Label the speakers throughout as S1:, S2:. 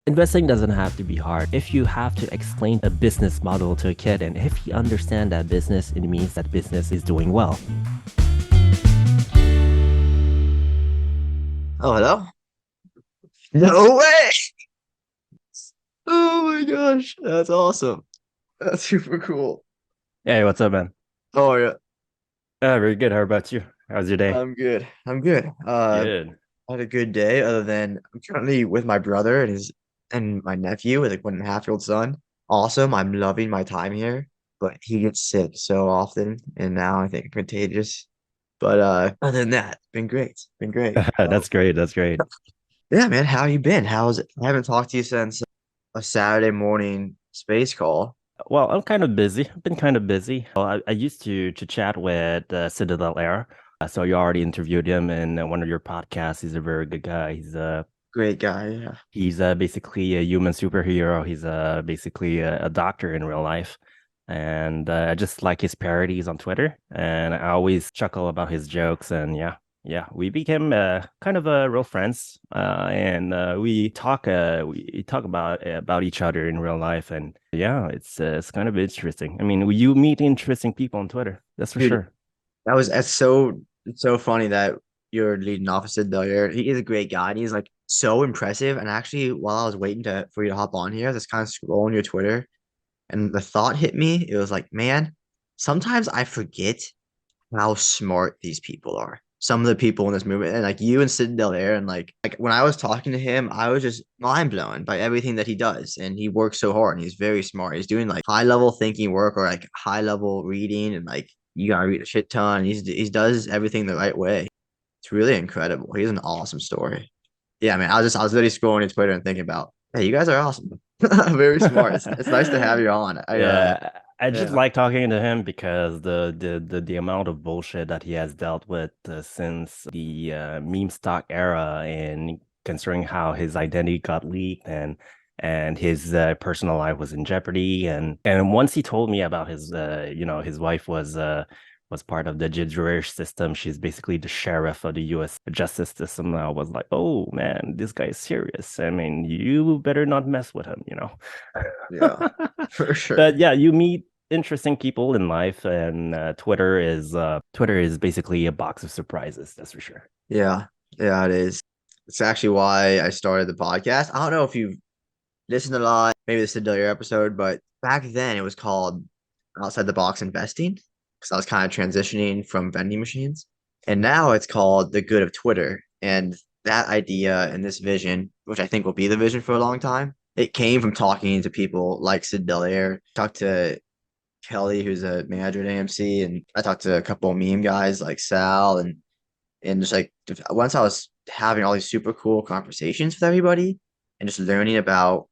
S1: Investing doesn't have to be hard. If you have to explain a business model to a kid, and if you understand that business, it means that business is doing well.
S2: Oh, hello? No way! Oh my gosh, that's awesome. That's super cool.
S1: Hey, what's up, man?
S2: Oh yeah,
S1: Very good. How about you? How's your day?
S2: I'm good. I'm good.
S1: Good.
S2: I had a good day other than I'm currently with my brother and my nephew with like 1.5-year-old son. Awesome. I'm loving my time here, but he gets sick so often and now I think I'm contagious. But other than that, been great. Been great.
S1: That's great. That's great.
S2: Yeah, man, how you been? How's it? I haven't talked to you since a Saturday morning space call.
S1: Well, I'm kind of busy. I've been kind of busy. Well, I used to chat with Citadel Air. So you already interviewed him in one of your podcasts. He's a very good guy.
S2: Great guy, yeah.
S1: He's basically a human superhero. He's basically a doctor in real life. And I just like his parodies on Twitter. And I always chuckle about his jokes. And yeah, we became kind of real friends. And we talk about each other in real life. And yeah, it's kind of interesting. I mean, you meet interesting people on Twitter. That's for
S2: Dude,
S1: sure.
S2: that's so funny that you're leading off of Sid there. He is a great guy and he's like so impressive. And actually, while I was waiting for you to hop on here, I was kind of scrolling your Twitter and the thought hit me. It was like, man, sometimes I forget how smart these people are. Some of the people in this movement, and like you and Sid Air, and like when I was talking to him, I was just mind blown by everything that he does, and he works so hard, and he's very smart. He's doing like high level thinking work or like high level reading, and like you gotta read a shit ton. He does everything the right way. It's really incredible. He's an awesome story. Yeah, man. I was literally scrolling his Twitter and thinking about, hey, you guys are awesome. Very smart. It's nice to have you on.
S1: Yeah, I just
S2: Yeah.
S1: like talking to him because the amount of bullshit that he has dealt with since the meme stock era, and considering how his identity got leaked and his personal life was in jeopardy, and once he told me about his his wife was part of the Jewish system. She's basically the sheriff of the U.S. justice system. I was like, oh man, this guy is serious. I mean, you better not mess with him.
S2: Yeah, for
S1: But
S2: sure.
S1: yeah, you meet interesting people in life, and Twitter is basically a box of surprises. That's for sure.
S2: Yeah, yeah, it is. It's actually why I started the podcast. I don't know if you've listened a lot, maybe this is a your episode, but back then it was called Outside the Box Investing because I was kind of transitioning from vending machines. And now it's called The Good of Twitter. And that idea and this vision, which I think will be the vision for a long time, it came from talking to people like Sid Dallaire, talked to Kelly, who's a manager at AMC, and I talked to a couple of meme guys like Sal and just like once I was having all these super cool conversations with everybody and just learning about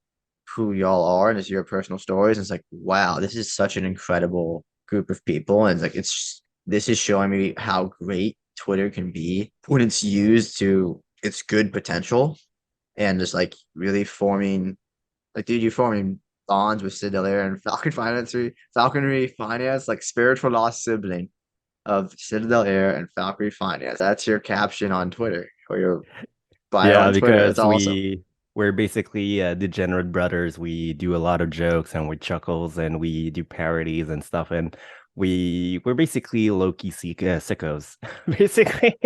S2: who y'all are and just your personal stories, and it's like, wow, this is such an incredible group of people. And it's like this is showing me how great Twitter can be when it's used to its good potential and just like really forming like dude, you're forming bonds with Sid Dallaire and Falconry Finance, like spiritual lost sibling of Citadel Air and Valkyrie Finance. That's your caption on Twitter or your bio
S1: Yeah,
S2: on Twitter. That's
S1: because
S2: awesome.
S1: we're basically degenerate brothers. We do a lot of jokes and we chuckles and we do parodies and stuff, and we're basically low-key sickos, basically.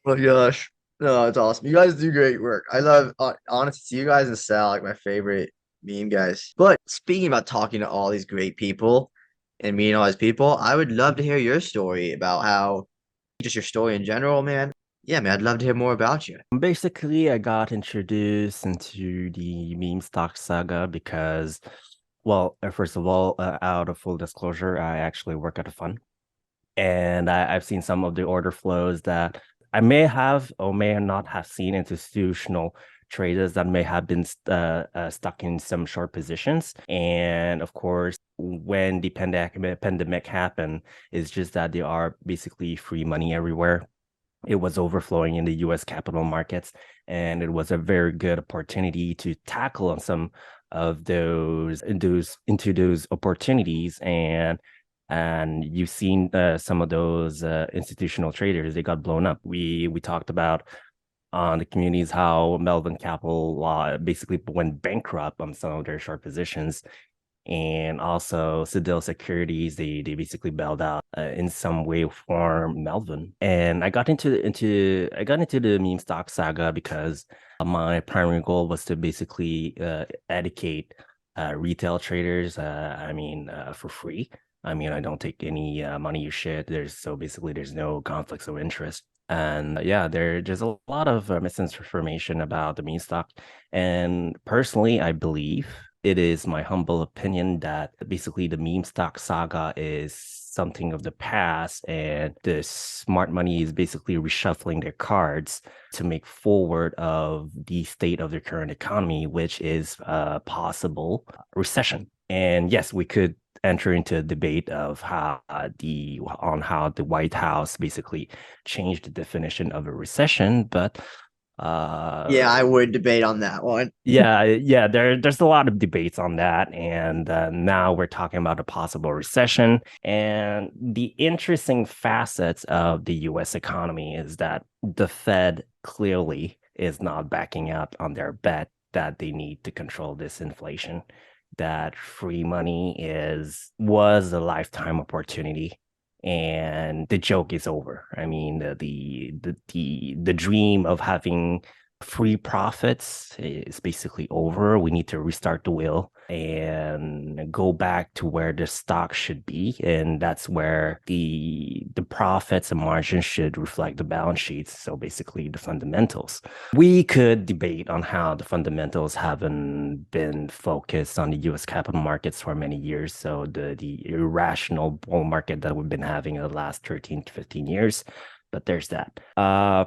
S2: Oh my gosh. No, it's awesome. You guys do great work. I love, honestly, you guys and Sal, like my favorite meme guys. But speaking about talking to all these great people and meeting all these people, I would love to hear your story about how, just your story in general, man. Yeah, man, I'd love to hear more about you.
S1: Basically, I got introduced into the meme stock saga because, well, first of all, out of full disclosure, I actually work at a fund, and I've seen some of the order flows that I may have or may not have seen institutional traders that may have been stuck in some short positions. And of course, when the pandemic happened, it's just that there are basically free money everywhere. It was overflowing in the US capital markets, and it was a very good opportunity to tackle on some of those opportunities. And you've seen some of those institutional traders, they got blown up. We talked about on the communities how Melvin Capital basically went bankrupt on some of their short positions, and also Citadel Securities. They basically bailed out in some way or form Melvin. And I got into the meme stock saga because my primary goal was to basically educate retail traders. For free. I mean, I don't take any money or shit. There's no conflicts of interest. And yeah, there's a lot of misinformation about the meme stock. And personally, I believe it is my humble opinion that basically the meme stock saga is something of the past, and the smart money is basically reshuffling their cards to make forward of the state of their current economy, which is a possible recession. And yes, we could enter into a debate of how the White House basically changed the definition of a recession, but
S2: Yeah,
S1: uh
S2: I would debate on that one.
S1: yeah, there's a lot of debates on that, and now we're talking about a possible recession. And the interesting facets of the U.S. economy is that the Fed clearly is not backing out on their bet that they need to control this inflation. That free money is was a lifetime opportunity, and the joke is over. I mean, the dream of having free profits is basically over. We need to restart the wheel and go back to where the stock should be. And that's where the profits and margins should reflect the balance sheets. So basically the fundamentals. We could debate on how the fundamentals haven't been focused on the US capital markets for many years. So the irrational bull market that we've been having in the last 13 to 15 years, but there's that.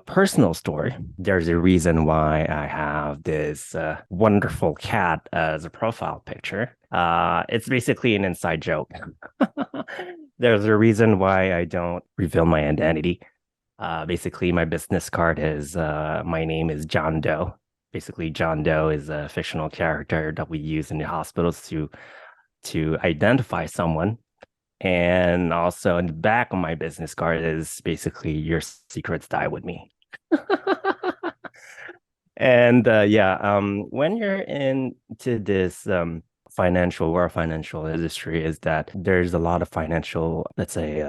S1: Personal story. There's a reason why I have this wonderful cat as a profile picture. It's basically an inside joke. There's a reason why I don't reveal my identity. Basically, my business card is my name is John Doe. Basically, John Doe is a fictional character that we use in the hospitals to identify someone. And also in the back of my business card is basically your secrets die with me. And when you're into this financial industry, is that there's a lot of financial, let's say,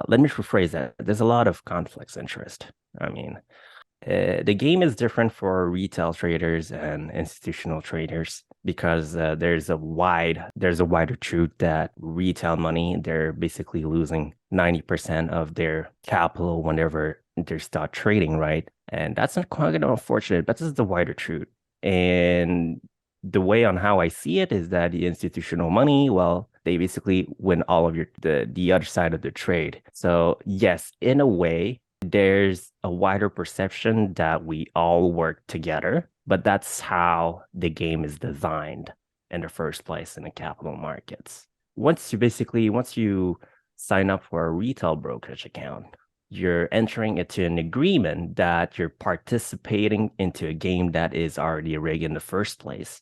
S1: let me rephrase that. There's a lot of conflicts interest. I mean, the game is different for retail traders and institutional traders because there's a wider truth that retail money, they're basically losing 90% of their capital whenever they start trading, right? And that's not quite unfortunate, but this is the wider truth. And the way on how I see it is that the institutional money, well, they basically win all of the other side of the trade. So yes, in a way, there's a wider perception that we all work together, but that's how the game is designed in the first place in the capital markets. Once you sign up for a retail brokerage account, you're entering into an agreement that you're participating into a game that is already rigged in the first place.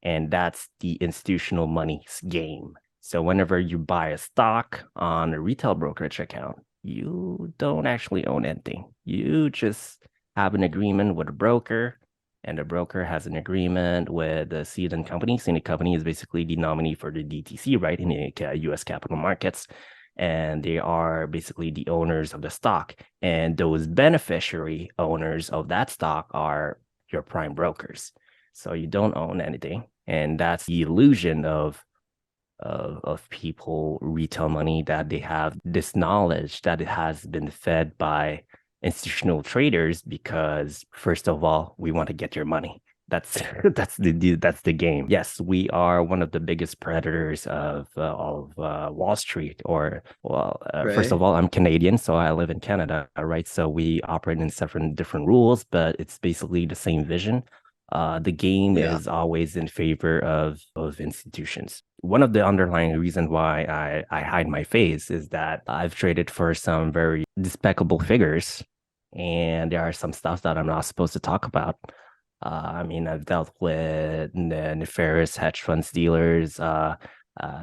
S1: And that's the institutional money's game. So whenever you buy a stock on a retail brokerage account, you don't actually own anything. You just have an agreement with a broker, and the broker has an agreement with the seed and company. Seed and company is basically the nominee for the DTC, right, in the US capital markets. And they are basically the owners of the stock. And those beneficiary owners of that stock are your prime brokers. So you don't own anything. And that's the illusion of people retail money, that they have this knowledge that it has been fed by institutional traders because first of all we want to get your money. That's the game. Yes, we are one of the biggest predators of Wall Street. Or well, first
S2: Right.
S1: of all, I'm Canadian, so I live in Canada, right? So we operate in seven different rules, but it's basically the same vision. The game
S2: Yeah.
S1: is always in favor of institutions. One of the underlying reasons why I hide my face is that I've traded for some very despicable figures, and there are some stuff that I'm not supposed to talk about. I mean, I've dealt with the nefarious hedge funds dealers.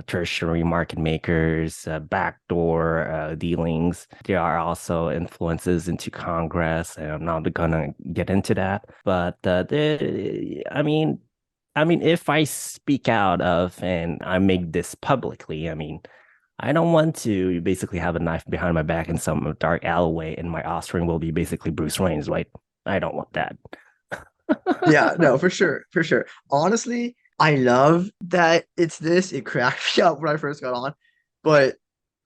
S1: tertiary market makers, backdoor dealings. There are also influences into Congress, and I'm not gonna get into that. But I mean, if I speak out of and I make this publicly, I mean, I don't want to basically have a knife behind my back in some dark alleyway, and my offspring will be basically Bruce Wayne's, right? I don't want that.
S2: Yeah, no, for sure, for sure. Honestly, I love that it's this. It cracked me up when I first got on, but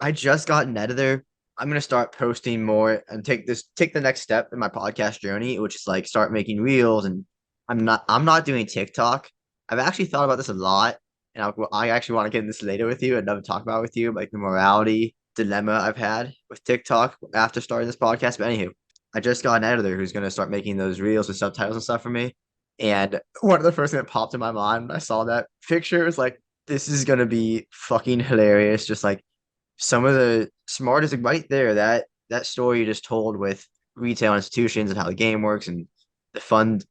S2: I just got an editor. I'm gonna start posting more and take the next step in my podcast journey, which is like start making reels. And I'm not doing TikTok. I've actually thought about this a lot, and I actually want to get in this later with you. I'd love to talk about with you, like the morality dilemma I've had with TikTok after starting this podcast. But anywho, I just got an editor who's gonna start making those reels with subtitles and stuff for me. And one of the first things that popped in my mind when I saw that picture was like, this is gonna be fucking hilarious. Just like some of the smartest, like right there, that story you just told with retail institutions and how the game works and the funds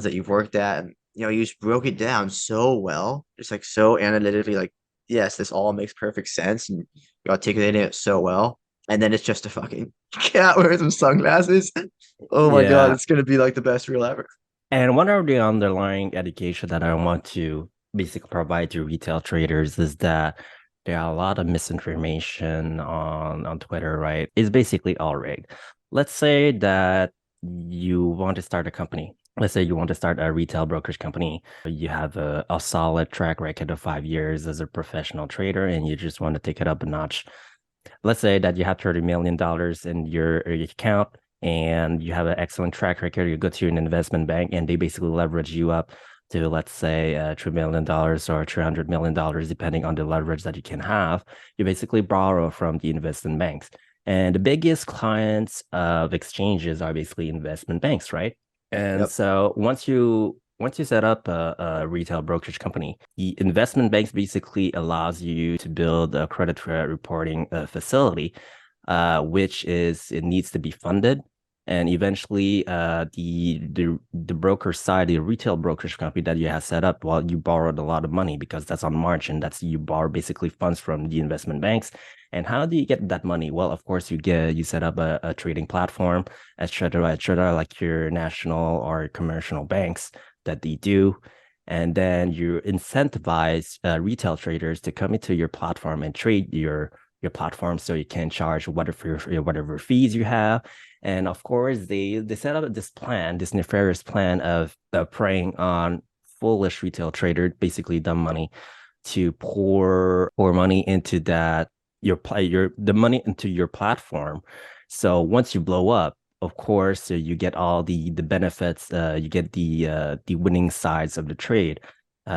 S2: that you've worked at, and you just broke it down so well, just like so analytically, like, yes, this all makes perfect sense, and you articulated it so well. And then it's just a fucking cat wearing some sunglasses. Oh my God,
S1: Yeah.
S2: it's gonna be like the best reel ever.
S1: And one of the underlying education that I want to basically provide to retail traders is that there are a lot of misinformation on Twitter, right? It's basically all rigged. Let's say that you want to start a company. Let's say you want to start a retail brokerage company. You have a solid track record of 5 years as a professional trader, and you just want to take it up a notch. Let's say that you have $30 million in your account and you have an excellent track record. You go to an investment bank and they basically leverage you up to, let's say, $3 million or $300 million, depending on the leverage that you can have. You basically borrow from the investment banks. And the biggest clients of exchanges are basically investment banks, right? And
S2: Yep.
S1: so once you set up a retail brokerage company, the investment banks basically allows you to build a credit reporting facility, which is it needs to be funded. And eventually, the broker side, the retail brokerage company that you have set up, well, you borrowed a lot of money because that's on margin. That's you borrow basically funds from the investment banks. And how do you get that money? Well, of course, you set up a trading platform, et cetera, like your national or commercial banks that they do. And then you incentivize retail traders to come into your platform and trade your platform so you can charge whatever fees you have. And of course, they set up this plan, this nefarious plan of preying on foolish retail trader, basically dumb money, to pour money into that your the money into your platform. So once you blow up, of course, you get all the benefits. You get the winning sides of the trade.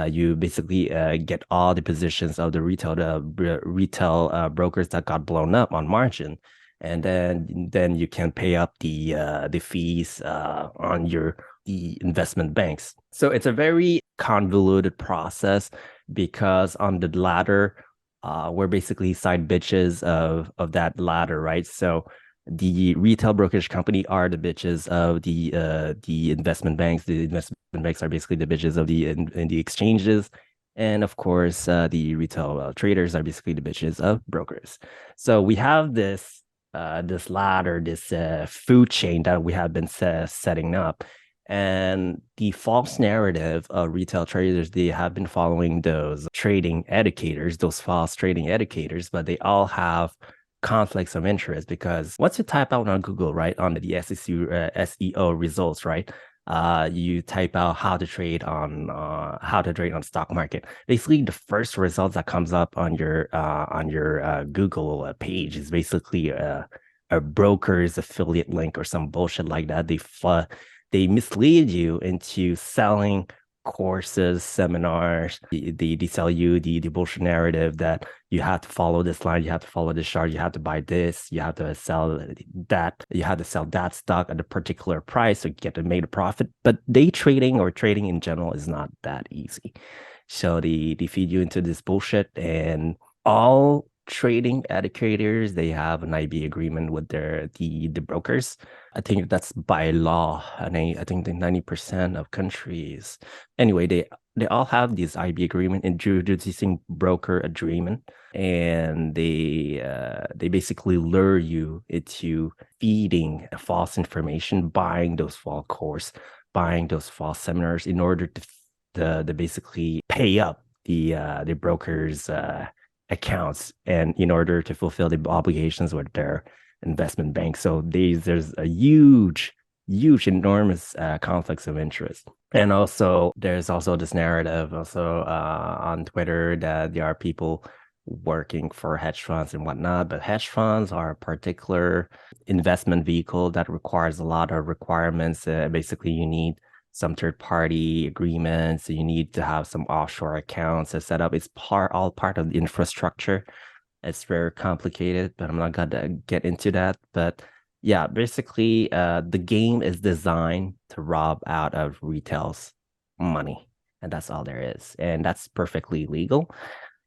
S1: You basically get all the positions of the retail brokers that got blown up on margin, and then you can pay up the fees on the investment banks. So it's a very convoluted process because on the ladder, we're basically side bitches of that ladder, right? So the retail brokerage company are the bitches of the investment banks. The investment banks are basically the bitches of in the exchanges, and of course, the retail traders are basically the bitches of brokers. So we have this ladder, this food chain that we have been setting up. And the false narrative of retail traders, they have been following those trading educators, those false trading educators, but they all have conflicts of interest because once you type out on Google, right, on the SEO results, right, you type out how to trade on stock market. Basically, the first results that comes up on your Google page is basically a broker's affiliate link or some bullshit like that. They mislead you into selling courses, seminars. They sell you the bullshit narrative that you have to follow this line, you have to follow this chart, you have to buy this, you have to sell that, you have to sell that stock at a particular price so you get to make a profit. But day trading or trading in general is not that easy. So they feed you into this bullshit, and all trading educators, they have an IB agreement with the brokers. I think that's by law, and I think the 90% of countries. Anyway, they all have this IB agreement, introducing broker agreement, and they basically lure you into feeding false information, buying those false course, buying those false seminars in order to basically pay up the brokers accounts and in order to fulfill the obligations with their investment bank. So there's a huge, enormous conflicts of interest. And also, there's also this narrative also on Twitter that there are people working for hedge funds and whatnot, but hedge funds are a particular investment vehicle that requires a lot of requirements. Basically, you need some third party agreements. You need to have some offshore accounts set up. It's all part of the infrastructure. It's very complicated, but I'm not gonna get into that. But yeah, basically, the game is designed to rob out of retail's money, and that's all there is, and that's perfectly legal.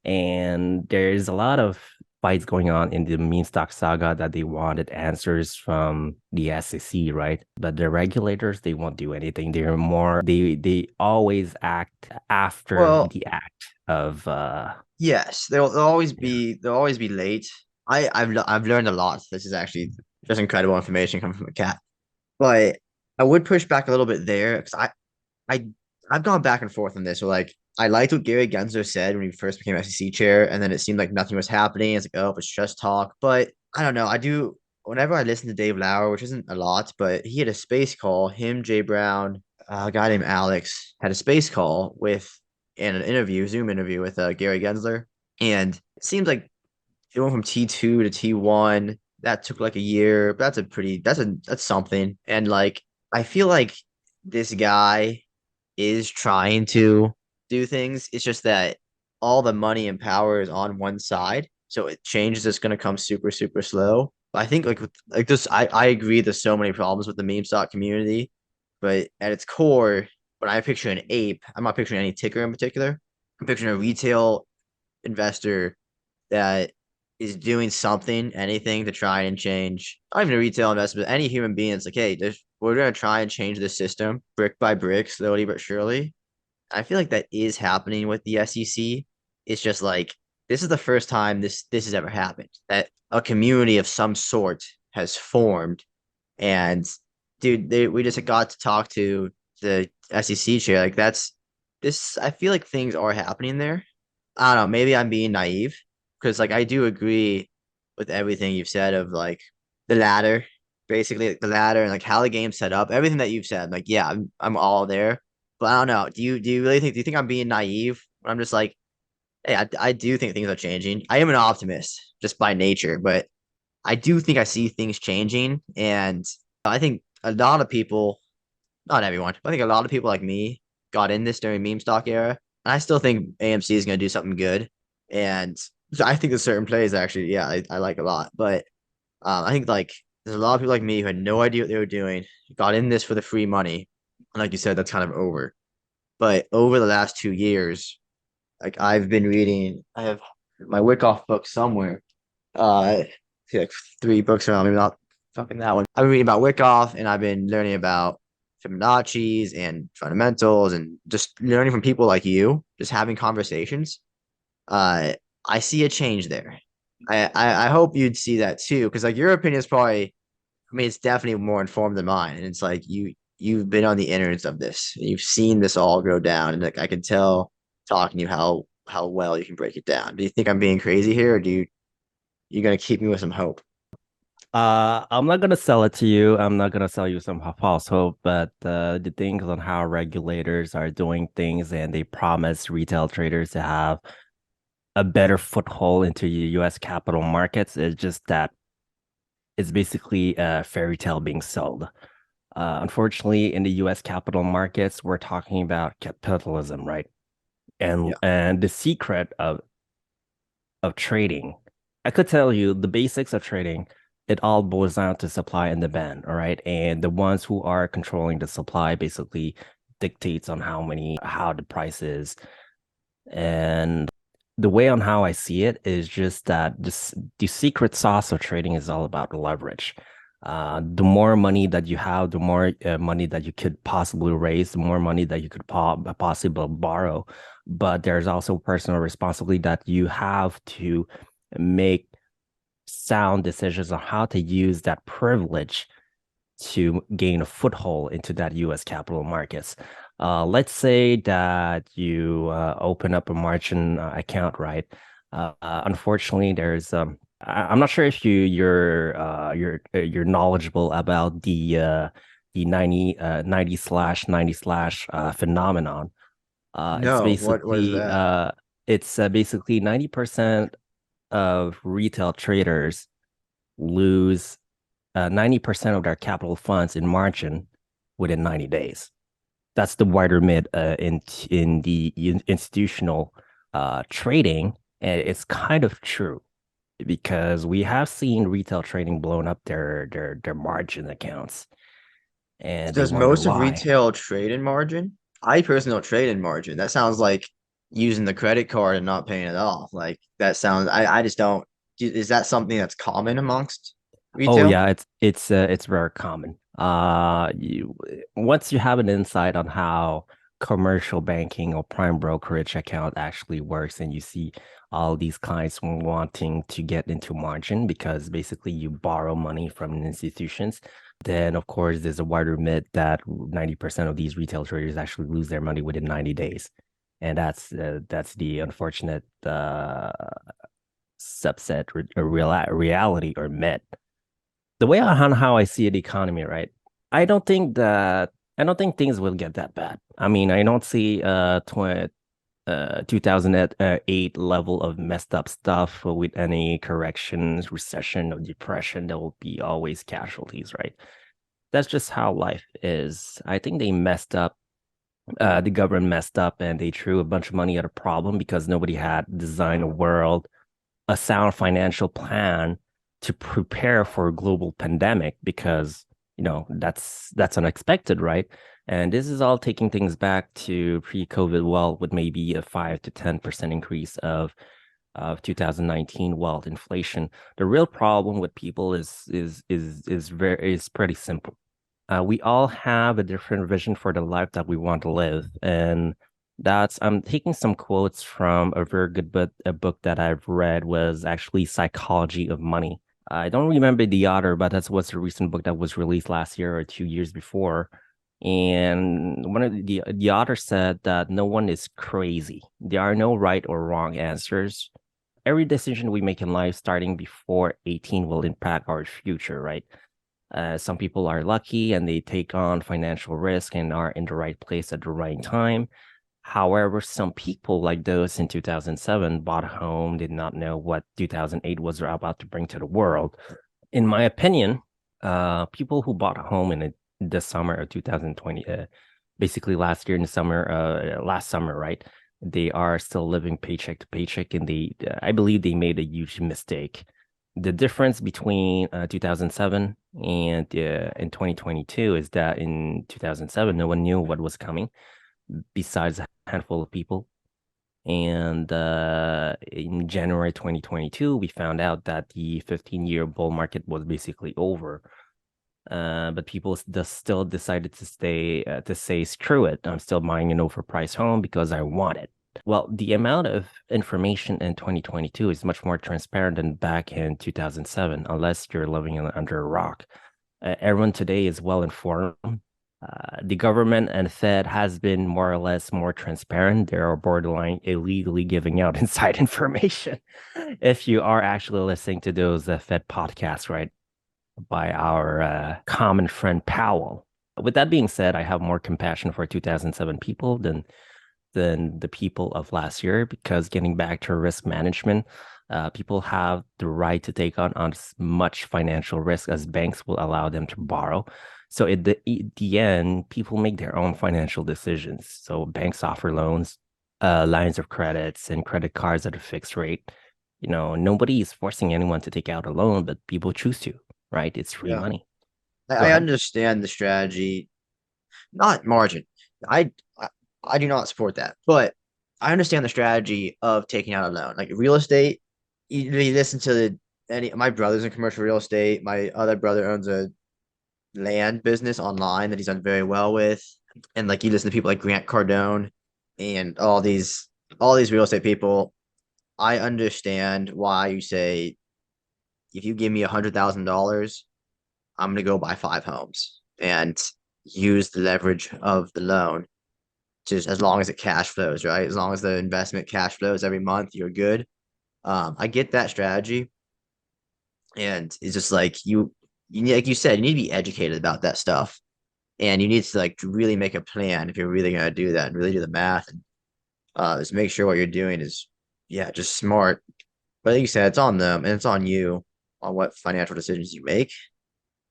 S1: And there's a lot of fights going on in the meme stock saga that they wanted answers from the SEC, right? But the regulators, they won't do anything. They always act after
S2: Well,
S1: the act of
S2: yes, they'll always
S1: yeah.
S2: be late. I've learned a lot. This is actually just incredible information coming from a cat. But I would push back a little bit there because I I've gone back and forth on this. So like I liked what Gary Gensler said when he first became SEC chair, and then it seemed like nothing was happening. It's like, oh, it's just talk. But I don't know. I do whenever I listen to Dave Lauer, which isn't a lot, but he had a space call. Him, Jay Brown, a guy named Alex had a space call with in an interview, Zoom interview with Gary Gensler, and it seems like it went from T2 to T1. That took like a year. But that's something. And like I feel like this guy is trying to do things. It's just that all the money and power is on one side. So it change is just gonna come super, super slow. But I think like this, I agree there's so many problems with the meme stock community, but at its core, when I picture an ape, I'm not picturing any ticker in particular. I'm picturing a retail investor that is doing something, anything to try and change, not even a retail investment, but any human being. It's like, hey, we're going to try and change the system brick by brick, slowly but surely. I feel like that is happening with the SEC. It's just like this is the first time this has ever happened that a community of some sort has formed. And dude, we just got to talk to the SEC chair. Like that's this. I feel like things are happening there. I don't know. Maybe I'm being naive because like I do agree with everything you've said of like the ladder, basically like the ladder and like how the game's set up. Everything that you've said, like yeah, I'm all there. But I don't know. Do you really think? Do you think I'm being naive when I'm just like, hey, I do think things are changing. I am an optimist just by nature, but I do think I see things changing, and I think a lot of people, not everyone, but I think a lot of people like me got in this during meme stock era, and I still think AMC is going to do something good, and so I think there's certain plays actually, yeah, I like a lot, but I think like there's a lot of people like me who had no idea what they were doing, got in this for the free money, and like you said, that's kind of over. But over the last 2 years, like I've been reading, I have my Wyckoff book somewhere. I see like 3 books around, maybe not fucking that one. I've been reading about Wyckoff and I've been learning about Fibonacci's and fundamentals and just learning from people like you, just having conversations. Uh, I see a change there. I hope you'd see that too, because like your opinion is probably, I mean, it's definitely more informed than mine. And it's like you've been on the innards of this. You've seen this all go down, and like I can tell talking to you how well you can break it down. Do you think I'm being crazy here, or you gonna keep me with some hope?
S1: I'm not gonna sell it to you. I'm not gonna sell you some false hope, but the things on how regulators are doing things and they promise retail traders to have a better foothold into the US capital markets is just that it's basically a fairy tale being sold. Unfortunately, in the US capital markets, we're talking about capitalism, right?
S2: Yeah.
S1: And the secret of trading, I could tell you the basics of trading, it all boils down to supply and demand, all right? And the ones who are controlling the supply basically dictates on how the price is. And the way on how I see it is just that the secret sauce of trading is all about leverage. The more money that you have, the more money that you could possibly raise, the more money that you could possibly borrow. But there's also personal responsibility that you have to make sound decisions on how to use that privilege to gain a foothold into that US capital markets. Let's say that you open up a margin account, right? Unfortunately, I'm not sure if you're knowledgeable about the 90/90/90 phenomenon. It's
S2: No, what is
S1: basically
S2: that?
S1: 90% of retail traders lose 90% of their capital funds in margin within 90 days. That's the wider mid in the institutional trading. And it's kind of true because we have seen retail trading blown up their margin accounts and they
S2: Does
S1: wonder
S2: most of
S1: why.
S2: retail trade in margin? I personally don't trade in margin. That sounds like using the credit card and not paying it off. Like that sounds, I just don't. Is that something that's common amongst
S1: Oh
S2: retail?
S1: yeah, it's very common. You once you have an insight on how commercial banking or prime brokerage account actually works, and you see all these clients wanting to get into margin because basically you borrow money from institutions, then of course there's a wider myth that 90% of these retail traders actually lose their money within 90 days. And that's the unfortunate subset reality or myth the way on how I see the economy, right? I don't think that I don't think things will get that bad. I mean, I don't see 2008 level of messed up stuff with any corrections, recession or depression. There will be always casualties, right? That's just how life is. I think they messed up. The government messed up and they threw a bunch of money at a problem because nobody had designed a world a sound financial plan to prepare for a global pandemic because that's unexpected, right? And this is all taking things back to pre-COVID wealth with maybe a 5 to 10% increase of 2019 wealth inflation. The real problem with people is pretty simple. We all have a different vision for the life that we want to live, and that's I'm taking some quotes from a very good book. A book that I've read was actually Psychology of Money. I don't remember the author, but that's what's a recent book that was released last year or 2 years before. And one of the author said that no one is crazy. There are no right or wrong answers. Every decision we make in life starting before 18 will impact our future, right? Some people are lucky and they take on financial risk and are in the right place at the right time. However, some people, like those in 2007, bought a home, did not know what 2008 was about to bring to the world. In my opinion, people who bought a home in the summer of 2020, basically last year in the summer, last summer, right? They are still living paycheck to paycheck, and I believe they made a huge mistake. The difference between 2007 and in 2022 is that in 2007, no one knew what was coming besides a handful of people. And in January 2022, we found out that the 15-year bull market was basically over. But people still decided to say, screw it. I'm still buying an overpriced home because I want it. Well, the amount of information in 2022 is much more transparent than back in 2007, unless you're living under a rock. Everyone today is well informed. The government and Fed has been more or less more transparent. They are borderline illegally giving out inside information. If you are actually listening to those Fed podcasts, right, by our common friend Powell. With that being said, I have more compassion for 2007 people than the people of last year because getting back to risk management, people have the right to take on as much financial risk as banks will allow them to borrow. So at the end, people make their own financial decisions. So banks offer loans, lines of credits, and credit cards at a fixed rate. Nobody is forcing anyone to take out a loan, but people choose to, right? It's free
S2: Yeah.
S1: money. Go
S2: I
S1: ahead.
S2: understand the strategy, not margin. I, I I do not support that, but I understand the strategy of taking out a loan. Like real estate, you listen to any my brother's in commercial real estate. My other brother owns a land business online that he's done very well with. And like you listen to people like Grant Cardone and all these real estate people. I understand why you say if you give me $100,000, I'm gonna go buy 5 homes and use the leverage of the loan just as long as it cash flows, right? As long as the investment cash flows every month, you're good. I get that strategy, and it's just like like you said, you need to be educated about that stuff, and you need to like really make a plan if you're really gonna do that and really do the math and just make sure what you're doing is yeah, just smart. But like you said, it's on them and it's on you on what financial decisions you make.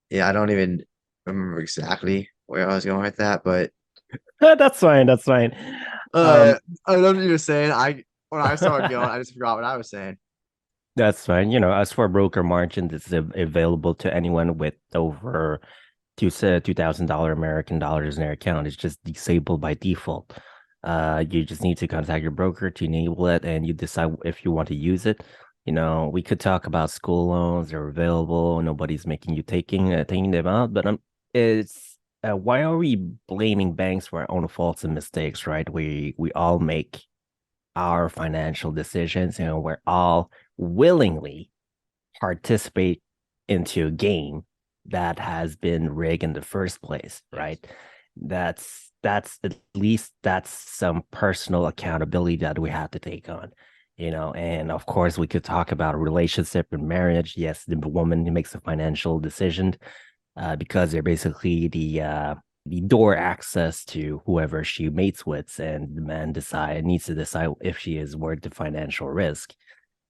S2: Yeah, I don't even remember exactly where I was going with that, but
S1: That's fine. That's fine.
S2: uh,
S1: Um,
S2: I love what you were saying. I when I started going, I just forgot what I was saying.
S1: that's fine. As for broker margin, this is available to anyone with over $2,000 American dollars in their account. It's just disabled by default. You just need to contact your broker to enable it, and you decide if you want to use it. We could talk about school loans; they're available. Nobody's making you taking them out, but it's why are we blaming banks for our own faults and mistakes, right? We all make our financial decisions, and we're all willingly participate into a game that has been rigged in the first place,
S2: Yes.
S1: right? That's at least that's some personal accountability that we have to take on. And of course we could talk about a relationship and marriage. Yes, the woman makes a financial decision because they're basically the door access to whoever she mates with, and the man needs to decide if she is worth the financial risk.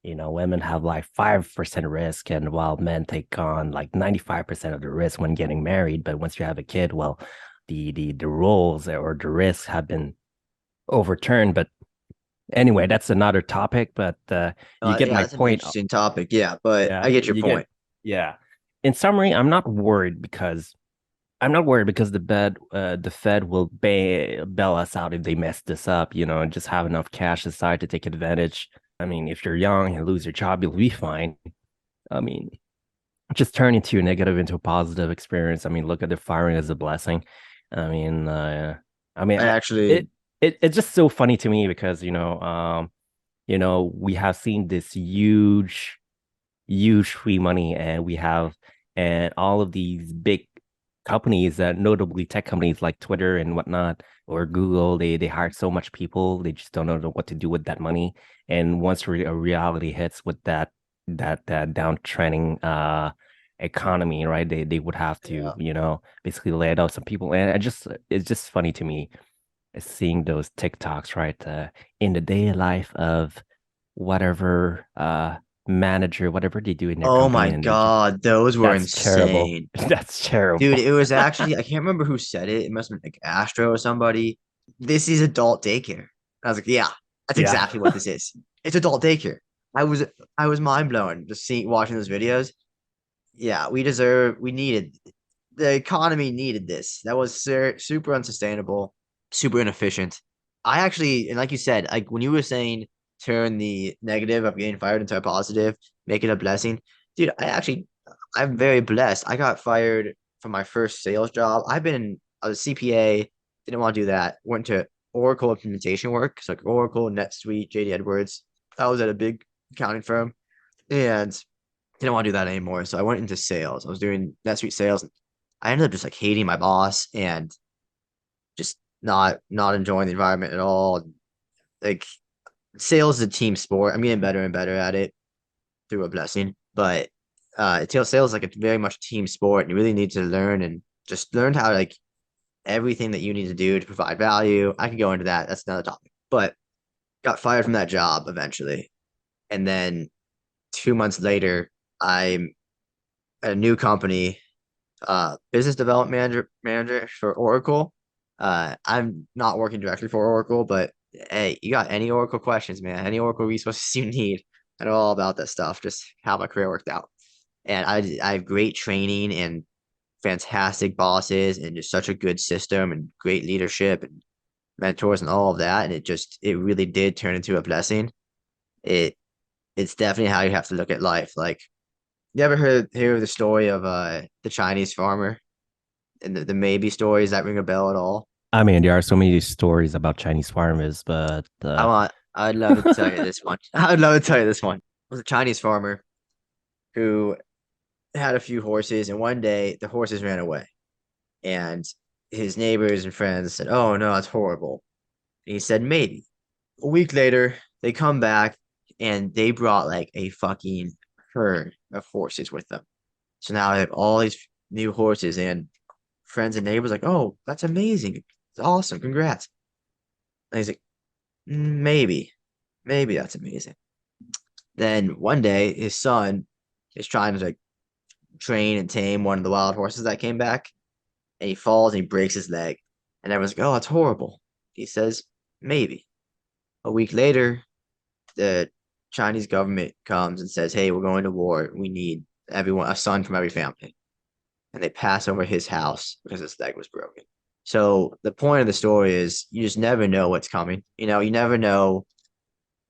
S1: Women have like 5% risk, and while men take on like 95% of the risk when getting married. But once you have a kid, well, the roles or the risks have been overturned. But anyway, that's another topic. But you get
S2: Yeah,
S1: my
S2: it's an
S1: point.
S2: interesting topic. Yeah, but
S1: Yeah,
S2: I get your
S1: you get
S2: point.
S1: yeah. In summary, I'm not worried because the Fed will bail us out if they mess this up, and just have enough cash aside to take advantage. I mean, if you're young and lose your job, you'll be fine. I mean, just turn into a negative into a positive experience. I mean, look at the firing as a blessing. I mean, I mean,
S2: I
S1: I,
S2: actually,
S1: it's just so funny to me because we have seen this huge free money, and all of these big companies, that notably tech companies like Twitter and whatnot, or Google, they hired so much people, they just don't know what to do with that money. And once a reality hits with that downtrending economy, right, they would have to,
S2: yeah.
S1: basically lay out some people. And it's just funny to me seeing those TikToks, right, in the day life of whatever manager, whatever they do in their
S2: Oh
S1: company,
S2: my
S1: and they just
S2: God, those were
S1: that's terrible.
S2: insane.
S1: That's
S2: Dude,
S1: terrible.
S2: it was actually, I can't remember who said it. It must have been like Astro or somebody. This is adult daycare. I was like, yeah, that's
S1: Yeah.
S2: exactly what this is. It's adult daycare. I was I was mind blown just seeing watching those videos. Yeah, we needed the economy needed this. That was super unsustainable, super inefficient. I actually, and like you said, like when you were saying, turn the negative of getting fired into a positive, make it a blessing. Dude, I'm very blessed. I got fired from my first sales job. I was a CPA, didn't want to do that. Went to Oracle implementation work, so like Oracle, NetSuite, JD Edwards. I was at a big accounting firm and didn't want to do that anymore. So I went into sales. I was doing NetSuite sales. I ended up just like hating my boss and just not enjoying the environment at all. Like sales is a team sport. I'm getting better and better at it through a blessing, but sales is like a very much team sport. And you really need to learn and just learn how like everything that you need to do to provide value. I could go into that. That's another topic. But got fired from that job eventually, and then 2 months later, I'm at a new company, business development manager for Oracle. I'm not working directly for Oracle, but hey, you got any Oracle questions, man? Any Oracle resources you need? I know all about that stuff. Just how my career worked out, and I have great training and. Fantastic bosses and just such a good system and great leadership and mentors and all of that, and it really did turn into a blessing. It it's definitely how you have to look at life. Like, you ever hear of the story of the Chinese farmer and the maybe stories that ring a bell at all?
S1: I mean, there are so many stories about Chinese farmers, but
S2: I'd love to tell you this one. I'd love to tell you this one. It was a Chinese farmer who had a few horses, and one day the horses ran away, and his neighbors and friends said, "Oh no, that's horrible." And he said, "Maybe." A week later, they come back and they brought like a fucking herd of horses with them. So now I have all these new horses, and friends and neighbors like, "Oh, that's amazing. It's awesome. Congrats." And he's like, Maybe, maybe that's amazing." Then one day, his son is trying to like train and tame one of the wild horses that came back, and he falls and he breaks his leg. And everyone's like, "Oh, that's horrible." He says, "Maybe." A week later, the Chinese government comes and says, "Hey, we're going to war. We need everyone, a son from every family." And they pass over his house because his leg was broken. So the point of the story is you just never know what's coming. You never know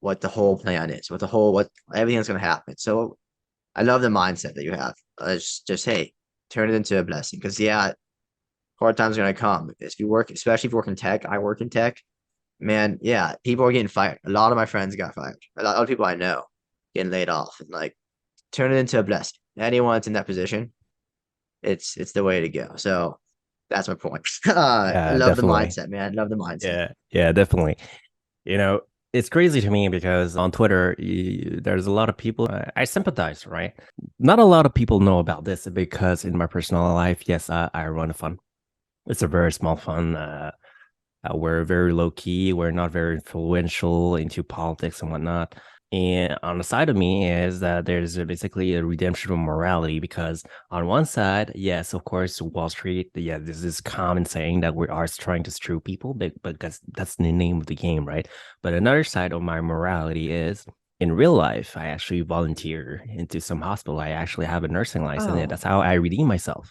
S2: what the whole plan is, what everything's going to happen. So I love the mindset that you have. It's just, hey, turn it into a blessing. Because yeah, hard times are going to come. If you work, especially if you work in tech, I work in tech. Man, yeah, people are getting fired. A lot of my friends got fired. A lot of people I know getting laid off, and like, turn it into a blessing. Anyone that's in that position, it's the way to go. So that's my point. I
S1: yeah,
S2: love the
S1: definitely.
S2: mindset, man. I love the mindset.
S1: Yeah, definitely. You know, it's crazy to me because on Twitter, there's a lot of people I sympathize, right? Not a lot of people know about this because in my personal life, yes, I run a fund. It's a very small fund. We're very low key. We're not very influential into politics and whatnot. And on the side of me is that there's basically a redemption of morality because on one side, yes, of course, Wall Street, yeah, there's this common saying that we are trying to screw people, but that's the name of the game, right? But another side of my morality is in real life, I actually volunteer into some hospital. I actually have a nursing license, and
S2: Oh,
S1: that's how I redeem myself.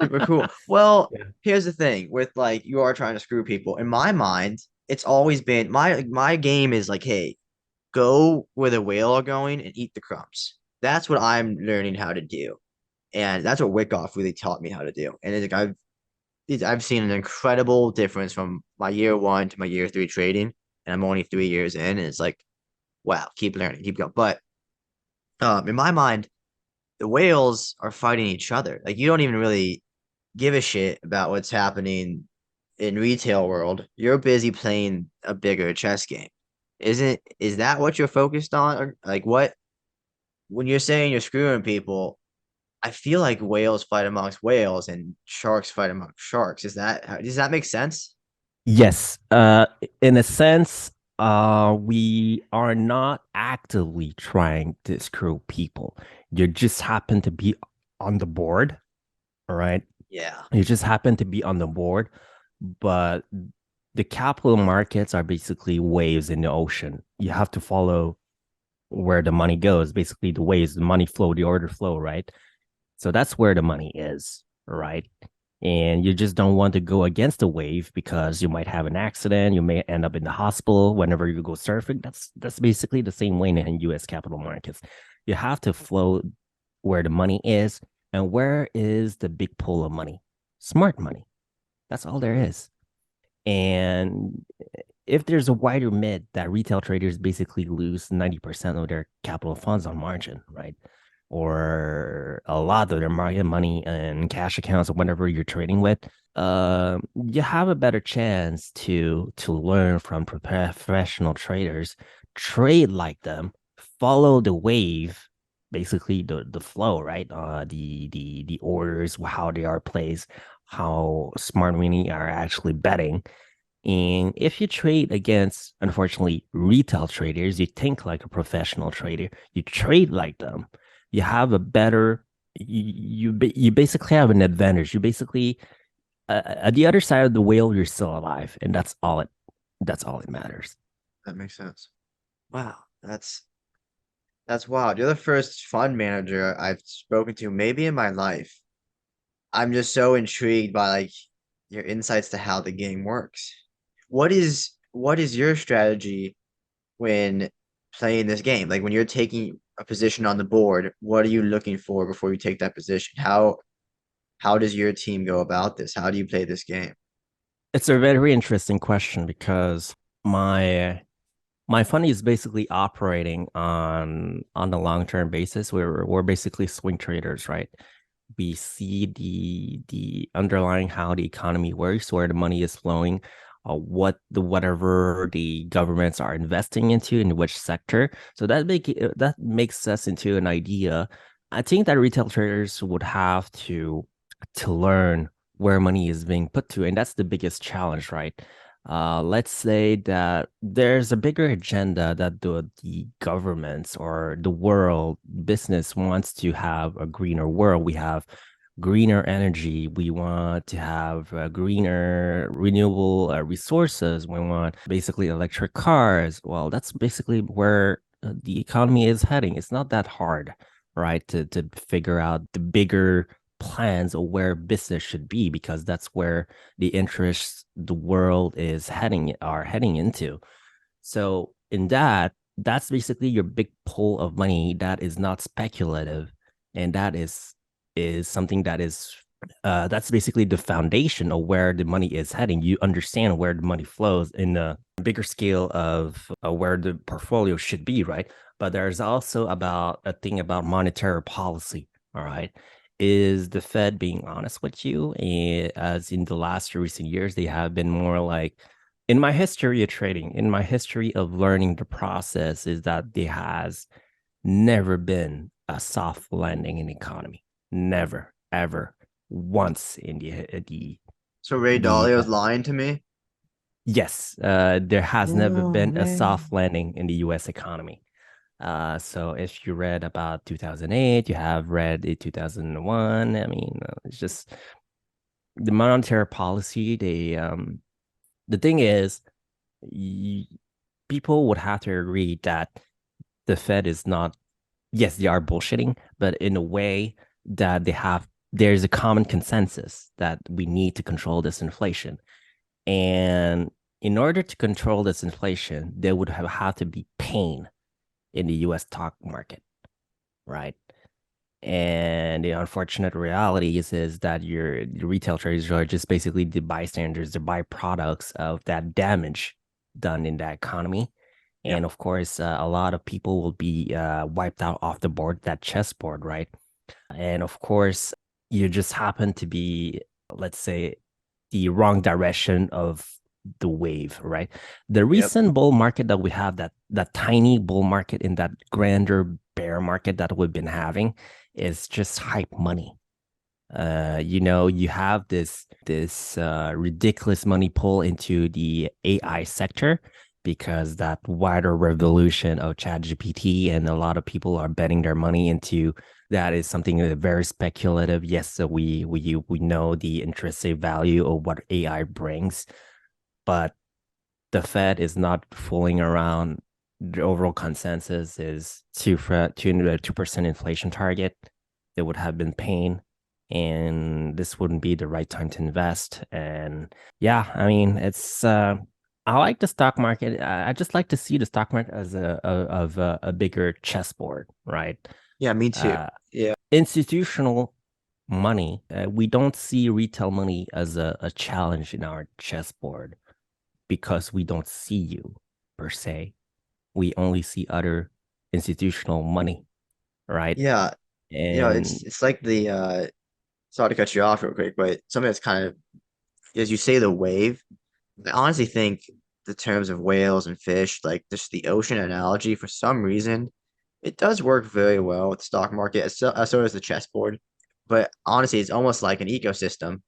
S2: super cool. Well,
S1: Yeah.
S2: here's the thing with like you are trying to screw people. In my mind, it's always been my game is like, hey, go where the whale are going and eat the crumbs. That's what I'm learning how to do. And that's what Wyckoff really taught me how to do. And it's like I've seen an incredible difference from my year one to my year three trading. And I'm only 3 years in, and it's like, wow, keep learning, keep going. But in my mind, the whales are fighting each other. Like, you don't even really give a shit about what's happening in retail world. You're busy playing a bigger chess game. Is that what you're focused on? Or like, what when you're saying you're screwing people, I feel like whales fight amongst whales and sharks fight amongst sharks. Does that make sense?
S1: Yes, in a sense, we are not actively trying to screw people. You just happen to be on the board, all right?
S2: Yeah.
S1: You just happen to be on the board, but the capital markets are basically waves in the ocean. You have to follow where the money goes, basically the waves, the money flow, the order flow, right? So that's where the money is, right? And you just don't want to go against the wave because you might have an accident, you may end up in the hospital whenever you go surfing. That's basically the same way in US capital markets. You have to flow where the money is, and where is the big pool of money? Smart money. That's all there is. And if there's a wider myth that retail traders basically lose 90% of their capital funds on margin, right? Or a lot of their market money and cash accounts or whatever you're trading with, you have a better chance to learn from professional traders, trade like them, follow the wave, basically the flow, right? The orders, how they are placed, how smart money are actually betting, and if you trade against, unfortunately, retail traders, you think like a professional trader, you trade like them, you have a better, you basically have an advantage. You basically, at the other side of the whale, you're still alive, and that's all it matters.
S2: That makes sense. Wow, that's wild. You're the first fund manager I've spoken to maybe in my life. I'm just so intrigued by like your insights to how the game works. what is your strategy when playing this game? Like when you're taking a position on the board, what are you looking for before you take that position? How does your team go about this? How do you play this game?
S1: It's a very interesting question because my my fund is basically operating on a long-term basis. We're basically swing traders, right? We see the underlying how the economy works, where the money is flowing, whatever the governments are investing into in which sector. So that makes us into an idea. I think that retail traders would have to learn where money is being put to, and that's the biggest challenge, right? Let's say that there's a bigger agenda that the governments or the world business wants to have a greener world. We have greener energy. We want to have greener renewable resources. We want basically electric cars. Well, that's basically where the economy is heading. It's not that hard, right, to figure out the bigger plans of where business should be because that's where the interests the world is heading into. So in that, that's basically your big pool of money that is not speculative, and that is something that is that's basically the foundation of where the money is heading. You understand where the money flows in the bigger scale of where the portfolio should be, right? But there's also about a thing about monetary policy. All right. Is the Fed being honest with you? As in the last recent years, they have been more like, in my history of trading, in my history of learning the process, is that there has never been a soft landing in the economy. Never, ever, once in
S2: So Ray
S1: the
S2: Dalio's lying to me?
S1: yes, there has never
S2: Oh
S1: been a soft
S2: man.
S1: landing in the U.S. economy. So if you read about 2008, you have read the 2001. I mean, it's just the monetary policy. The thing is, y people would have to agree that the Fed is not, yes, they are bullshitting, but in a way that there's a common consensus that we need to control this inflation. And in order to control this inflation, there would have had to be pain in the US stock market, right? And the unfortunate reality is that your retail traders are just basically the bystanders, the byproducts of that damage done in that economy.
S2: Yeah.
S1: And of course, a lot of people will be wiped out off the board, that chessboard, right? And of course, you just happen to be, let's say, the wrong direction of the wave, right? The
S2: Yep.
S1: recent bull market that we have, that tiny bull market in that grander bear market that we've been having, is just hype money. You have this ridiculous money pull into the AI sector because that wider revolution of ChatGPT and a lot of people are betting their money into that is something very speculative. Yes, so we know the intrinsic value of what AI brings, but the Fed is not fooling around. The overall consensus is 2% inflation target. There would have been pain, and this wouldn't be the right time to invest. And yeah, I mean, I like the stock market. I just like to see the stock market as a bigger chessboard, right?
S2: Yeah, me too.
S1: Uh,
S2: Yeah.
S1: Institutional money, we don't see retail money as a challenge in our chessboard because we don't see you per se. We only see other institutional money, right?
S2: Yeah. It's
S1: And
S2: it's like the sorry to cut you off real quick, but something that's kind of, as you say, the wave. I honestly think the terms of whales and fish, like just the ocean analogy, for some reason, it does work very well with the stock market, so does the chessboard. But honestly, it's almost like an ecosystem,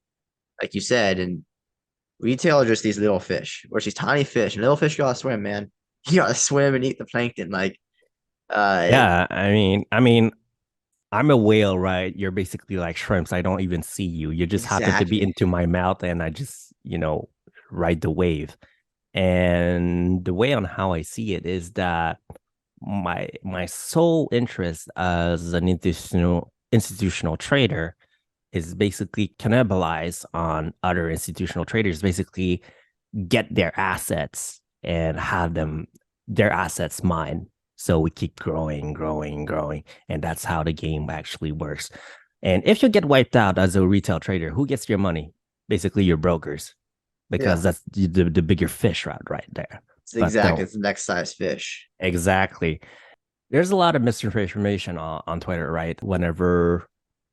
S2: like you said, and retail are just these little fish, or these tiny fish, and little fish gotta swim, man. You gotta swim and eat the plankton. Like, uh,
S1: yeah, I mean, I'm a whale, right? You're basically like shrimps. I don't even see you. You just happen to be
S2: exactly.
S1: into my mouth, and I just, ride the wave. And the way on how I see it is that my sole interest as an institutional trader is basically cannibalize on other institutional traders. Basically, get their assets and have them their assets mine. So we keep growing, growing, growing, and that's how the game actually works. And if you get wiped out as a retail trader, who gets your money? Basically, your brokers, because
S2: Yeah,
S1: that's the bigger fish right there. But
S2: it's
S1: don't
S2: the next size fish.
S1: exactly. There's a lot of misinformation on Twitter, right? Whenever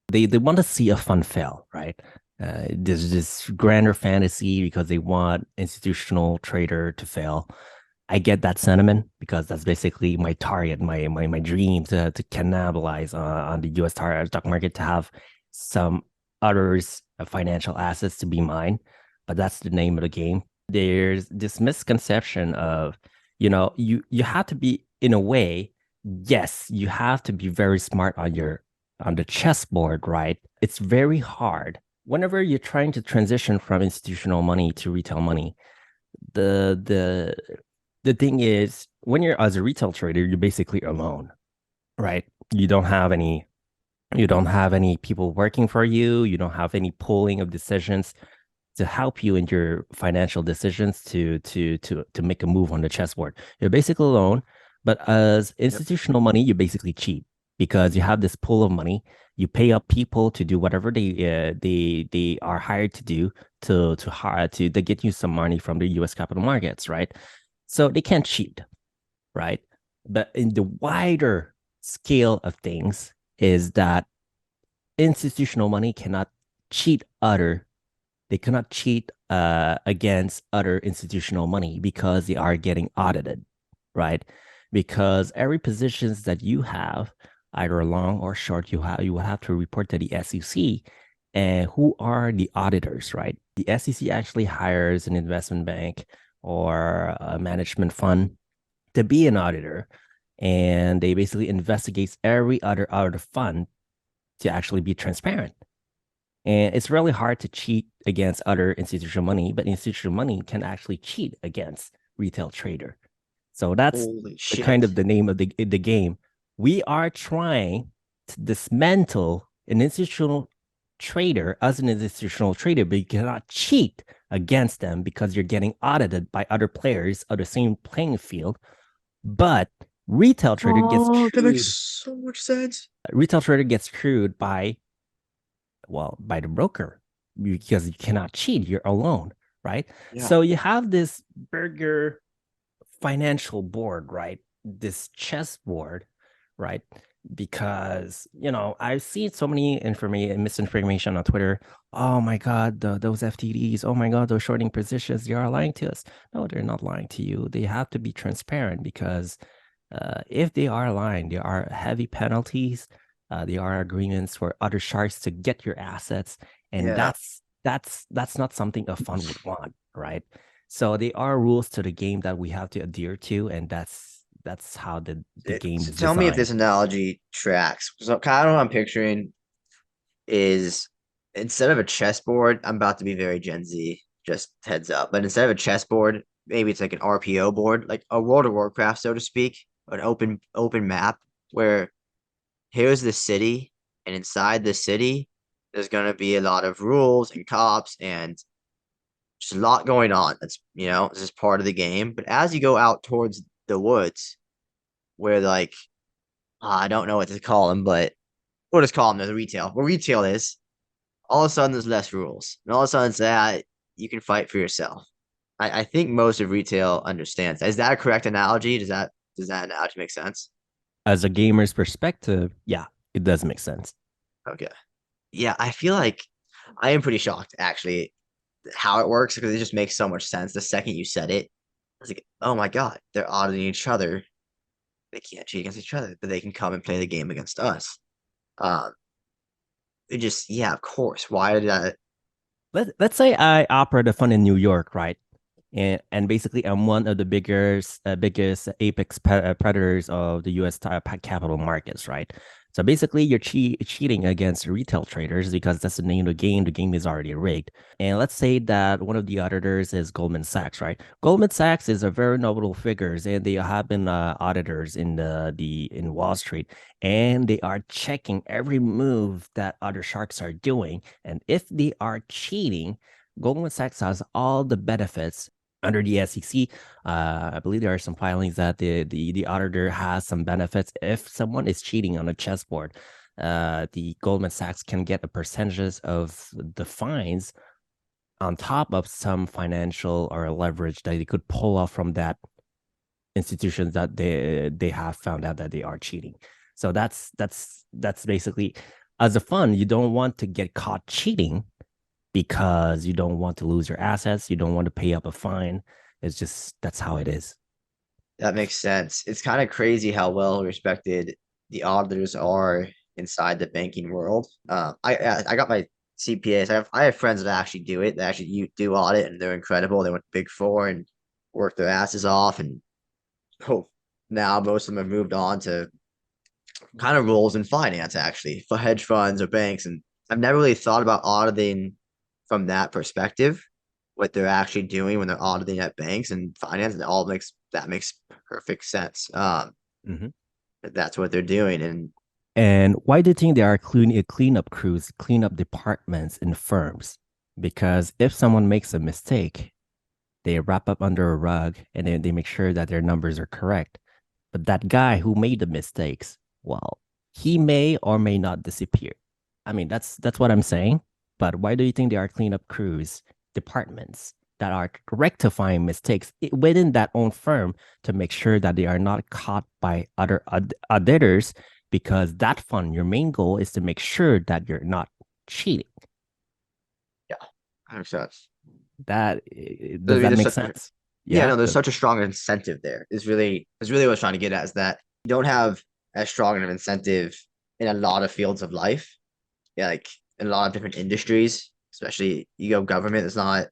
S1: they want to see a fun fail, right? There's this grander fantasy because they want institutional trader to fail. I get that sentiment because that's basically my target, my dream to cannibalize on the U.S. stock market to have some others financial assets to be mine. But that's the name of the game. There's this misconception of, you have to be in a way. Yes, you have to be very smart on the chessboard, right? It's very hard. Whenever you're trying to transition from institutional money to retail money, the the the thing is when you're as a retail trader, you're basically alone, right? You don't have any people working for you. You don't have any pooling of decisions to help you in your financial decisions to make a move on the chessboard. You're basically alone, but as
S2: Yep.
S1: institutional money, you basically cheat because you have this pool of money. You pay up people to do whatever they are hired to do to hire to get you some money from the U.S. capital markets, right? So they can't cheat, right? But in the wider scale of things, is that institutional money cannot cheat other they cannot cheat against other institutional money because they are getting audited, right? Because every positions that you have, either long or short, you will have to report to the SEC. And who are the auditors, right? The SEC actually hires an investment bank or a management fund to be an auditor, and they basically investigates every other fund to actually be transparent. And it's really hard to cheat against other institutional money, but institutional money can actually cheat against retail trader. So that's
S2: Holy
S1: the kind
S2: shit.
S1: of the name of the game. We are trying to dismantle an institutional trader as an institutional trader, but you cannot cheat against them because you're getting audited by other players of the same playing field. But retail trader gets
S2: Oh, that makes
S1: screwed.
S2: so much sense.
S1: Retail trader gets screwed by the broker because you cannot cheat. You're alone, right?
S2: Yeah.
S1: So you have this burger financial board, right? This chess board, right? Because I've seen so many information misinformation on Twitter. Oh my God, those FTDs. Oh my God, those shorting positions. They are lying to us. No, they're not lying to you. They have to be transparent because if they are lying, there are heavy penalties. There are agreements for other sharks to get your assets, and
S2: Yeah.
S1: that's not something a fund would want, right? So there are rules to the game that we have to adhere to, and that's how the game
S2: So
S1: is
S2: tell me if
S1: designed.
S2: this analogy tracks. So kind of what I'm picturing is instead of a chessboard, I'm about to be very Gen Z, just heads up. But instead of a chessboard, maybe it's like an RPO board, like a World of Warcraft, so to speak, an open map where here's the city, and inside the city, there's gonna be a lot of rules and cops and just a lot going on. It's just part of the game. But as you go out towards the woods, where like I don't know what to call them, but we'll just call them the retail. Where retail is, all of a sudden there's less rules, and all of a sudden it's that you can fight for yourself. I think most of retail understands that. Is that a correct analogy? Does that analogy make sense?
S1: As a gamer's perspective, yeah, it does make sense.
S2: Okay. Yeah, I feel like I am pretty shocked actually how it works because it just makes so much sense. The second you said it, I was like, oh my God, they're auditing each other. They can't cheat against each other, but they can come and play the game against us. Um, it just, yeah, of course. Why did that?
S1: Let's say I operate a fund in New York, right? And basically I'm one of the biggest apex predators of the U.S. Capital markets, right? So basically, you're cheating against retail traders because that's the name of the game. The game is already rigged. And let's say that one of the auditors is Goldman Sachs, right? Goldman Sachs is a very notable figures, and they have been auditors in the in Wall Street, and they are checking every move that other sharks are doing. And if they are cheating, Goldman Sachs has all the benefits under the SEC. I believe there are some filings that the auditor has some benefits if someone is cheating on a chessboard. The Goldman Sachs can get a percentages of the fines on top of some financial or leverage that they could pull off from that institutions that they have found out that they are cheating. So that's basically, as a fund, you don't want to get caught cheating because you don't want to lose your assets, you don't want to pay up a fine. It's just that's how it is.
S2: That makes sense. It's kind of crazy how well respected the auditors are inside the banking world. I got my CPAs. I have friends that actually do it. They actually do audit, and they're incredible. They went to Big Four and worked their asses off, and oh, now most of them have moved on to kind of roles in finance, actually, for hedge funds or banks. And I've never really thought about auditing from that perspective, what they're actually doing when they're auditing at banks and finance. And that makes perfect sense.
S1: Mhm.
S2: That's what they're doing. And
S1: And why do you think there are cleanup crews, cleanup departments in firms? Because if someone makes a mistake, they wrap up under a rug and they make sure that their numbers are correct. But that guy who made the mistakes, well, he may or may not disappear. I mean, that's what I'm saying. But why do you think there are cleanup crews, departments that are rectifying mistakes within that own firm to make sure that they are not caught by other auditors? Because that fund, your main goal is to make sure that you're not cheating.
S2: yeah, 100%.
S1: That
S2: So, I
S1: does
S2: mean,
S1: that make sense?
S2: yeah,
S1: Yeah.
S2: no, there's such a strong incentive there. Is really what I was trying to get at is that you don't have as strong of an incentive in a lot of fields of life. Yeah, like in a lot of different industries, especially you go government, there's not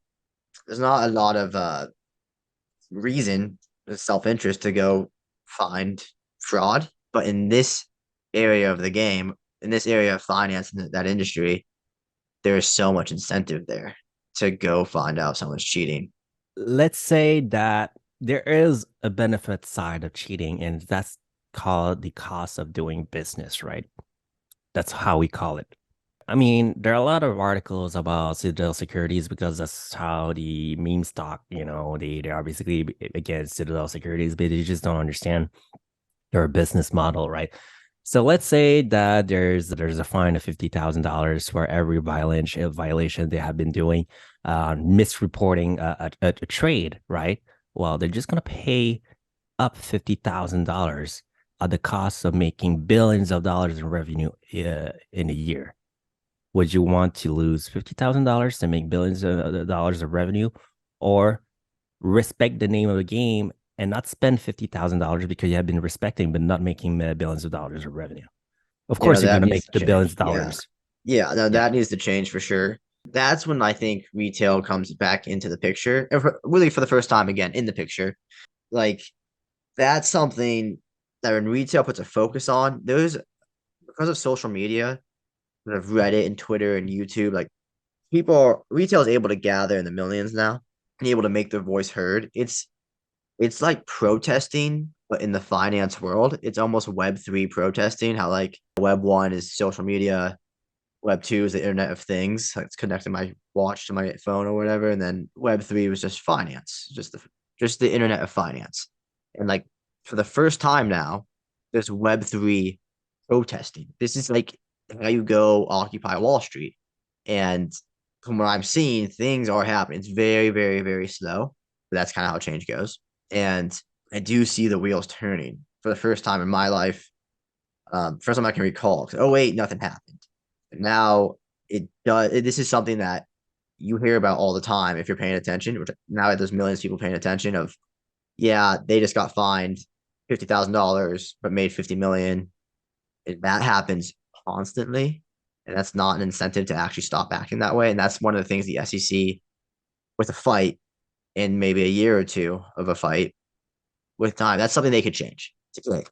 S2: a lot of reason, self-interest to go find fraud. But in this area of the game, in this area of finance and that industry, there is so much incentive there to go find out someone's cheating.
S1: Let's say that there is a benefit side of cheating, and that's called the cost of doing business, right? That's how we call it. I mean, there are a lot of articles about Citadel Securities because that's how the meme stock, they are basically against Citadel Securities, but they just don't understand their business model, right? So let's say that there's a fine of $50,000 for every violation they have been doing, misreporting a trade, right? Well, they're just gonna pay up $50,000 at the cost of making billions of dollars in revenue in a year. Would you want to lose $50,000 to make billions of dollars of revenue, or respect the name of the game and not spend $50,000 because you have been respecting but not making billions of dollars of revenue? Of
S2: You know,
S1: course, you're
S2: that
S1: gonna
S2: needs
S1: make
S2: to
S1: the billions
S2: change.
S1: of
S2: Yeah.
S1: dollars.
S2: Yeah, no,
S1: Yeah,
S2: that needs to change for sure. That's when I think retail comes back into the picture, really for the first time again in the picture. Like that's something that when retail puts a focus on, there's because of social media, of Reddit and Twitter and YouTube, like retail is able to gather in the millions now and able to make their voice heard. It's like protesting, but in the finance world, it's almost Web3 protesting. How like Web 1 is social media, Web 2 is the Internet of Things. Like it's connecting my watch to my phone or whatever, and then Web 3 was just finance, just the Internet of Finance. And like for the first time now, there's Web 3 protesting. This is like how you go occupy Wall Street. And from what I'm seeing, things are happening. It's very, very, very slow, but that's kind of how change goes. And I do see the wheels turning for the first time in my life. First time I can recall. 'Cause, oh wait, nothing happened. Now it does. This is something that you hear about all the time if you're paying attention. Which now there's millions of people paying attention. Of yeah, they just got fined $50,000 but made 50 million. And that happens constantly, and that's not an incentive to actually stop acting that way. And that's one of the things the SEC with a fight in maybe a year or two of a fight with time. That's something they could change. It's like,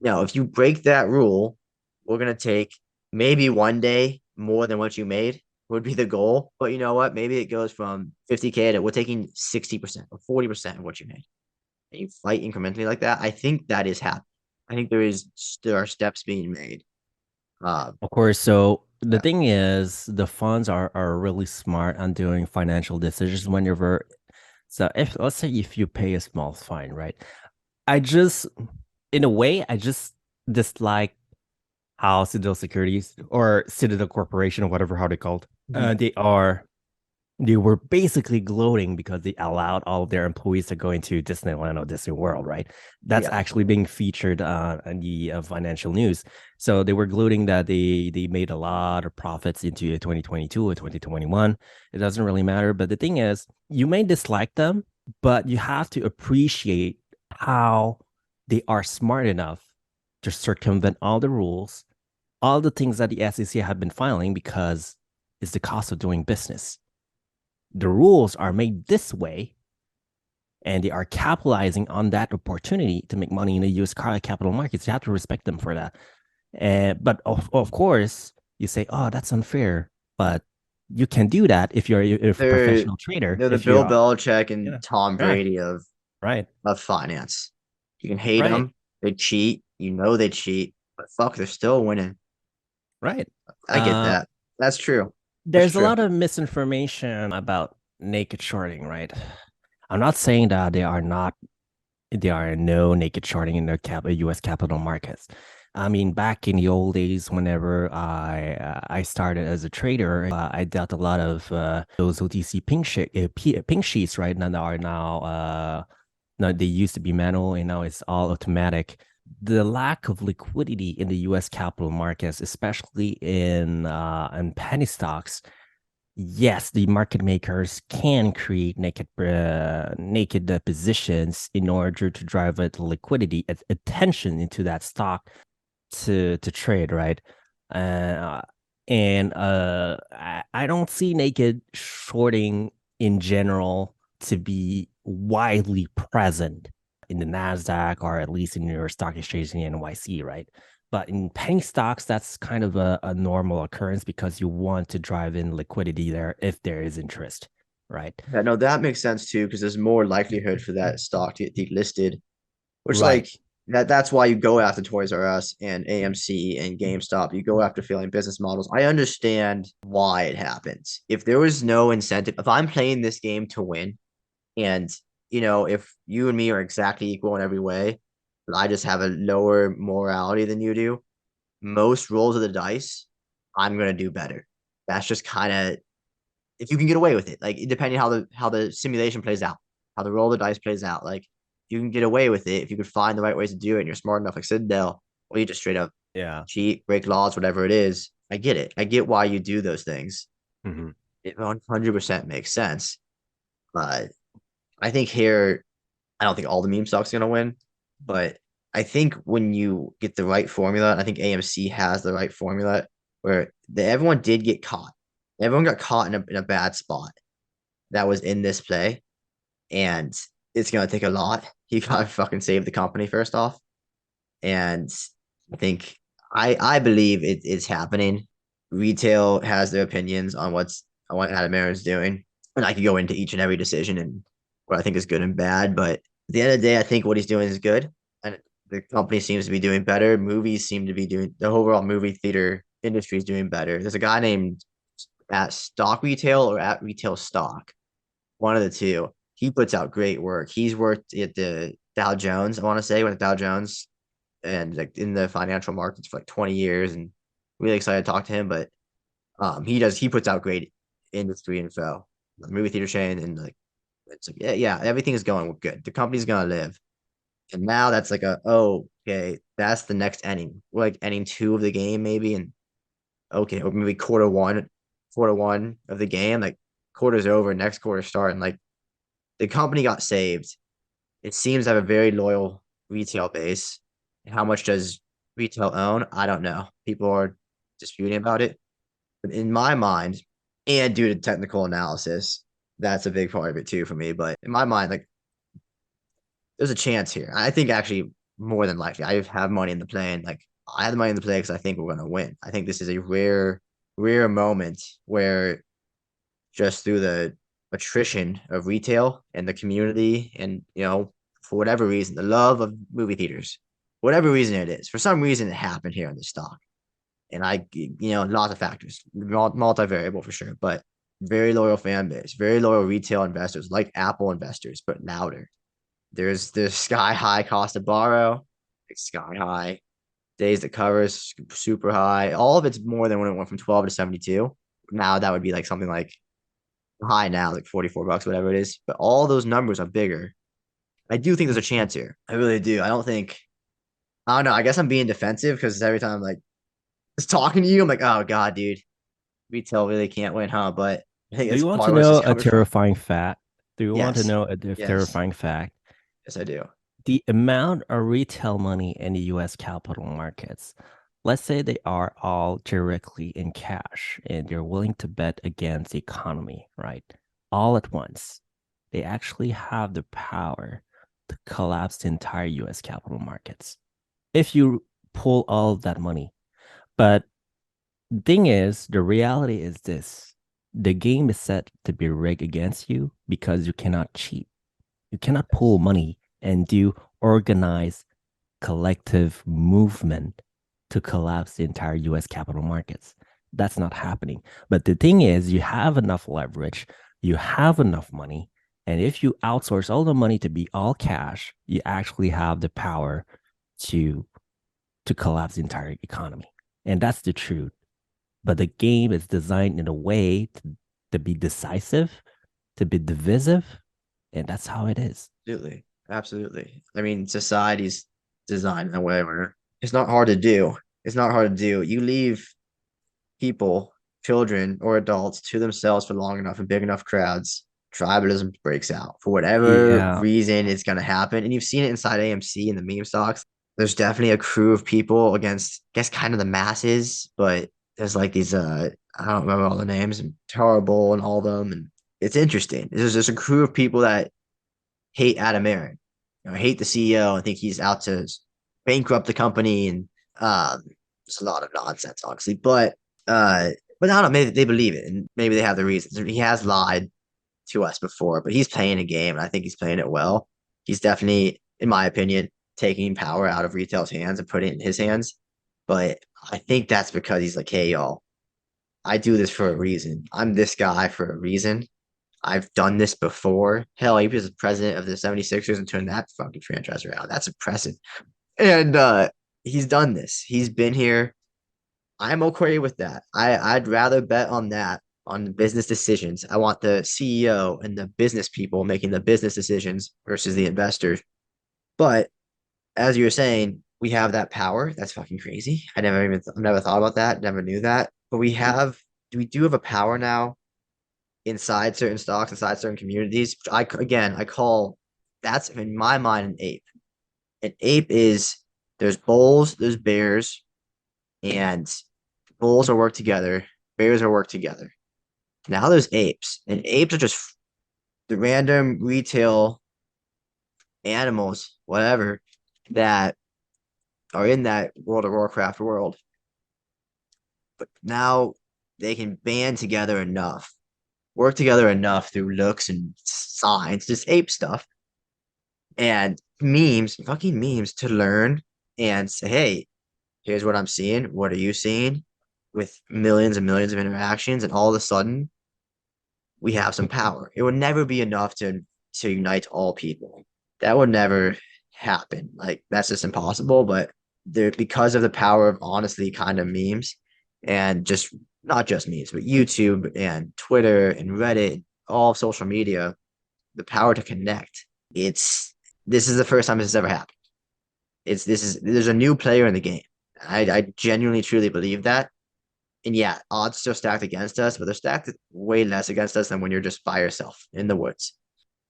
S2: no, if you break that rule, we're gonna take maybe one day more than what you made would be the goal. But you know what? Maybe it goes from 50K to we're taking 60% or 40% of what you made. And you fight incrementally like that. I think that is happening. I think there are steps being made. Uh,
S1: of course. So the
S2: yeah,
S1: thing is, the funds are really smart on doing financial decisions whenever So if let's say if you pay a small fine, right? I just, in a way, I just dislike how Citadel Securities or Citadel Corporation or whatever how they called,
S2: Mhm.
S1: they were basically gloating because they allowed all of their employees to go into Disneyland or Disney World, right? That's
S2: Yeah.
S1: actually being featured in the financial news. So they were gloating that they made a lot of profits into 2022 or 2021. It doesn't really matter. But the thing is, you may dislike them, but you have to appreciate how they are smart enough to circumvent all the rules, all the things that the SEC have been filing because it's the cost of doing business. The rules are made this way and they are capitalizing on that opportunity to make money in the US capital markets. You have to respect them for that. But of course, you say, oh, that's unfair. But you can do that if a
S2: They're
S1: professional trader,
S2: they're the
S1: if
S2: Bill
S1: you're,
S2: Belichick and
S1: yeah,
S2: Tom
S1: right,
S2: Brady of
S1: right,
S2: finance. You can hate
S1: right,
S2: them. They cheat. You know they cheat, but fuck, they're still winning.
S1: right.
S2: I get that. That's true. That's
S1: There's a
S2: true.
S1: lot of misinformation about naked shorting, right? I'm not saying that there are no naked shorting in the U.S. capital markets. I mean, back in the old days, whenever I started as a trader, I dealt a lot of those OTC pink sheets, right? Now that are now they used to be manual, and now it's all automatic. The lack of liquidity in the U.S. capital markets, especially in penny stocks, yes, the market makers can create naked positions in order to drive liquidity attention into that stock to trade, right? Uh, and I don't see naked shorting in general to be widely present in the Nasdaq or at least in your stock exchange in the NYC, right? But in penny stocks, that's kind of a normal occurrence because you want to drive in liquidity there if there is interest, right?
S2: Yeah, no, that makes sense too, because there's more likelihood for that stock to get delisted, which
S1: Right.
S2: like that's why you go after Toys R Us and AMC and GameStop. You go after failing business models. I understand why it happens. If there was no incentive, if I'm playing this game to win, and if you and me are exactly equal in every way, but I just have a lower morality than you do, most rolls of the dice, I'm gonna do better. That's just kind of if you can get away with it, like depending how the simulation plays out, how the roll of the dice plays out. Like if you can get away with it, if you could find the right ways to do it, and you're smart enough, like Citadel, or you just straight up
S1: Yeah.
S2: cheat, break laws, whatever it is. I get it. I get why you do those things.
S1: Hmm.
S2: It 100% makes sense. But I think here, I don't think all the meme stocks are gonna win, but I think when you get the right formula, I think AMC has the right formula where everyone did get caught. Everyone got caught in a bad spot that was in this play, and it's gonna take a lot. You gotta fucking save the company first off, and I think I believe it is happening. Retail has their opinions on what Adam Aaron's doing, and I could go into each and every decision and what I think is good and bad. But at the end of the day, I think what he's doing is good, and the company seems to be doing better. Movies seem to be doing the overall movie theater industry is doing better. There's a guy named at Stock Retail or at Retail Stock, one of the two. He puts out great work. He's worked at the Dow Jones, I want to say, with Dow Jones and like in the financial markets for like 20 years, and really excited to talk to him. But he puts out great industry info, the movie theater chain, and like it's like yeah, everything is going good. The company's gonna live. And now that's like okay, that's the next inning. We're like inning two of the game, maybe, and okay, or maybe quarter one of the game, like quarter's over, next quarter start, and like the company got saved. It seems to have a very loyal retail base. How much does retail own? I don't know. People are disputing about it. But in my mind, and due to technical analysis, that's a big part of it too for me. But in my mind, like there's a chance here. I think actually more than likely, I have money in the play, and like I have the money in the play because I think we're gonna win. I think this is a rare moment where just through the attrition of retail and the community and for whatever reason the love of movie theaters, whatever reason it is, for some reason it happened here in the stock. And I lots of factors, multivariable for sure, but very loyal fan base, very loyal retail investors, like Apple investors, but louder. There's sky high cost to borrow, like sky high days that covers super high. All of it's more than when it went from 12 to 72. Now that would be like something like high now, like 44 bucks, whatever it is. But all those numbers are bigger. I do think there's a chance here. I really do. I don't know. I guess I'm being defensive because every time I'm like just talking to you, I'm like, oh God, dude, retail really can't win, huh? But I think
S1: Do
S2: that's
S1: you want
S2: part
S1: to
S2: of where this is
S1: know a
S2: coming from.
S1: terrifying fact? Do you want to
S2: Yes.
S1: know a
S2: Yes.
S1: terrifying fact?
S2: Yes, I do.
S1: The amount of retail money in the US capital markets, let's say they are all directly in cash and you're willing to bet against the economy, right? All at once. They actually have the power to collapse the entire US capital markets if you pull all of that money. But the thing is, the reality is this: the game is set to be rigged against you because you cannot cheat. You cannot pull money and do organized collective movement to collapse the entire US capital markets. That's not happening. But the thing is, you have enough leverage, you have enough money, and if you outsource all the money to be all cash, you actually have the power to collapse the entire economy. And that's the truth. But the game is designed in a way to be decisive, to be divisive, and that's how it is.
S2: Absolutely. Absolutely. I mean, society's designed in a way where it's not hard to do. It's not hard to do. You leave people, children or adults to themselves for long enough in big enough crowds, tribalism breaks out. For whatever
S1: Yeah.
S2: reason, it's going to happen. And you've seen it inside AMC and the meme stocks. There's definitely a crew of people against, I guess, kind of the masses, but there's like these, I don't remember all the names, and terrible and all of them. And it's interesting. There's just a crew of people that hate Adam Aaron, hate the CEO and think he's out to bankrupt the company. And um, it's a lot of nonsense, honestly. Uh, but I don't know. Maybe they believe it, and maybe they have the reasons. He has lied to us before, but he's playing a game, and I think he's playing it well. He's definitely, in my opinion, taking power out of retail's hands and putting it in his hands. But I think that's because he's like, hey, y'all, I do this for a reason. I'm this guy for a reason. I've done this before. Hell, he was the president of the 76ers and turned that fucking franchise around. That's impressive. And he's done this. He's been here. I'm okay with that. I'd rather bet on that, on business decisions. I want the CEO and the business people making the business decisions versus the investors. But as you were saying, we have that power. That's fucking crazy. I never thought about that. Never knew that. But we do have a power now inside certain stocks, inside certain communities, which I call that's in my mind an ape. An ape is there's bulls, there's bears, and bulls are work together, bears are work together. Now there's apes, and apes are just the random retail animals, whatever, that are in that World of Warcraft world. But now they can band together enough, work together enough through looks and signs, just ape stuff and memes, fucking memes to learn and say, hey, here's what I'm seeing. What are you seeing? With millions and millions of interactions, and all of a sudden we have some power. It would never be enough to unite all people. That would never happen. Like that's just impossible. But there, because of the power of honestly kind of memes and just not just memes, but YouTube and Twitter and Reddit, all social media, the power to connect. It's this is the first time this has ever happened. It's this is there's a new player in the game. I genuinely truly believe that. And yeah, odds still stacked against us, but they're stacked way less against us than when you're just by yourself in the woods.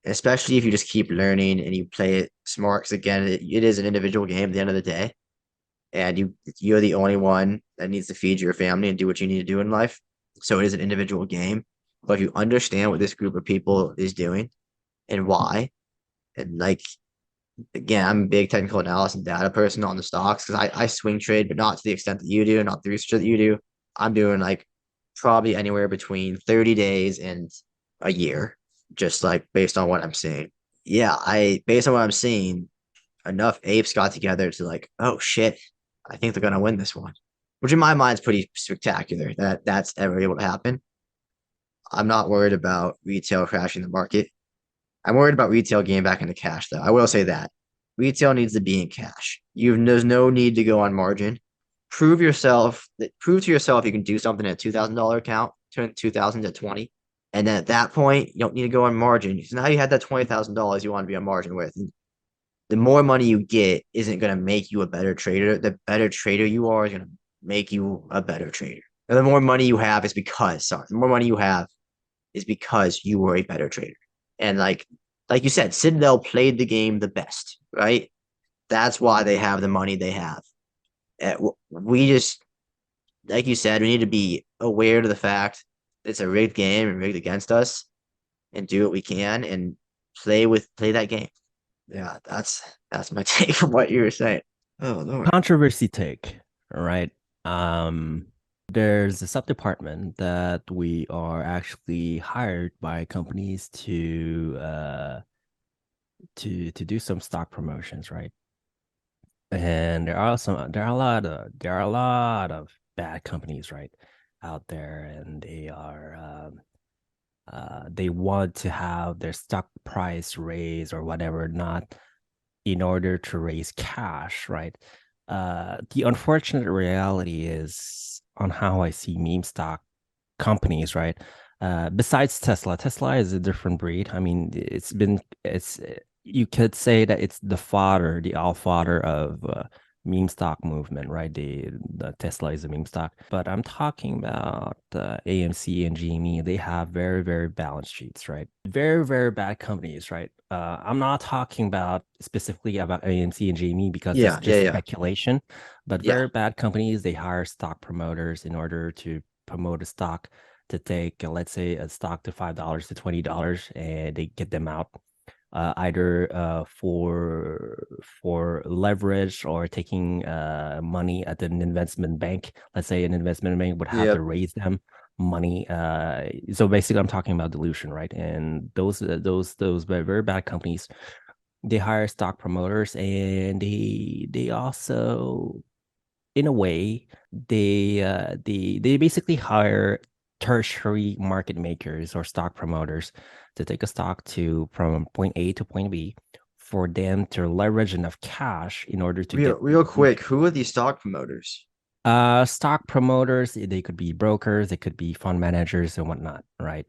S2: Especially if you just keep learning and you play it smart. Because again, it is an individual game at the end of the day, and you're the only one that needs to feed your family and do what you need to do in life. So it is an individual game. But if you understand what this group of people is doing and why, and like again, I'm a big technical analysis and data person on the stocks because I swing trade, but not to the extent that you do, not the research that you do. I'm doing like probably anywhere between 30 days and a year, just like based on what I'm seeing. Yeah, I based on what I'm seeing, enough apes got together to like, oh shit, I think they're gonna win this one. Which in my mind is pretty spectacular that that's ever able to happen. I'm not worried about retail crashing the market. I'm worried about retail getting back into cash, though. I will say that retail needs to be in cash. There's no need to go on margin. Prove to yourself you can do something at $2,000 account, turn 2,000 to 20. And then at that point, you don't need to go on margin. So now you had that $20,000 you want to be on margin with. And the more money you get isn't going to make you a better trader. The better trader you are is going to make you a better trader. And the more money you have is because, sorry, the more money you have is because you were a better trader. And like you said, Citadel played the game the best, right? That's why they have the money they have. We just, like you said, we need to be aware of the fact it's a rigged game and rigged against us, and do what we can and play that game. Yeah, that's my take from what you were saying. Oh Lord.
S1: Controversy take, all right? Um, there's a sub department that we are actually hired by companies to do some stock promotions, right? And there are a lot of bad companies, right, out there, and they want to have their stock price raised or whatever, not in order to raise cash, right? The unfortunate reality is on how I see meme stock companies, right? Besides Tesla, Tesla is a different breed. I mean, it's you could say that it's the all fodder of meme stock movement, right? The Tesla is a meme stock, but I'm talking about AMC and GME. They have very balanced sheets, right? Very bad companies, right? I'm not talking about specifically about AMC and GME because that's
S2: Yeah, yeah,
S1: just
S2: yeah,
S1: speculation, but
S2: yeah,
S1: very bad companies, they hire stock promoters in order to promote a stock to take, let's say, a stock to $5 to $20, and they get them out either for leverage or taking money at an investment bank. Let's say an investment bank would have
S2: yeah.
S1: to raise them money. So basically, I'm talking about dilution, right? And those very bad companies, they hire stock promoters, and they also, in a way, they basically hire tertiary market makers or stock promoters to take a stock to from point A to point B for them to leverage enough cash in order to get
S2: Real quick,
S1: dilution.
S2: who are these stock promoters?
S1: Stock promoters, they could be brokers, they could be fund managers and whatnot, right?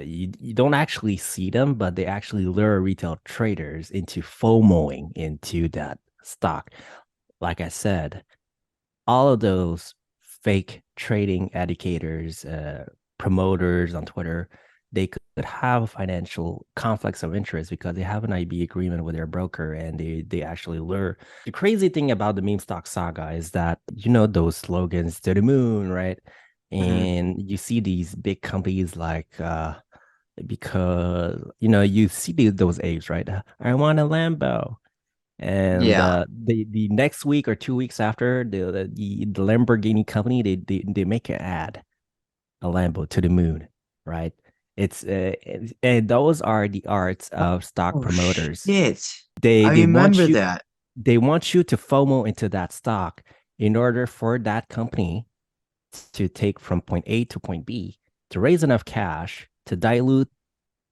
S1: You don't actually see them, but they actually lure retail traders into FOMOing into that stock. Like I said, all of those fake trading educators, promoters on Twitter, they could have financial conflicts of interest because they have an IB agreement with their broker, and they actually lure. The crazy thing about the meme stock saga is that those slogans to the moon, right?
S2: Hmm.
S1: And you see these big companies like because you see those apes, right? I want a Lambo. And
S2: Yeah.
S1: the next week or 2 weeks after, the Lamborghini company, they make an ad, a Lambo to the moon, right? And those are the arts of stock
S2: Oh
S1: promoters.
S2: shit.
S1: They
S2: I
S1: they
S2: remember
S1: want you
S2: that.
S1: they want you to FOMO into that stock in order for that company to take from point A to point B to raise enough cash to dilute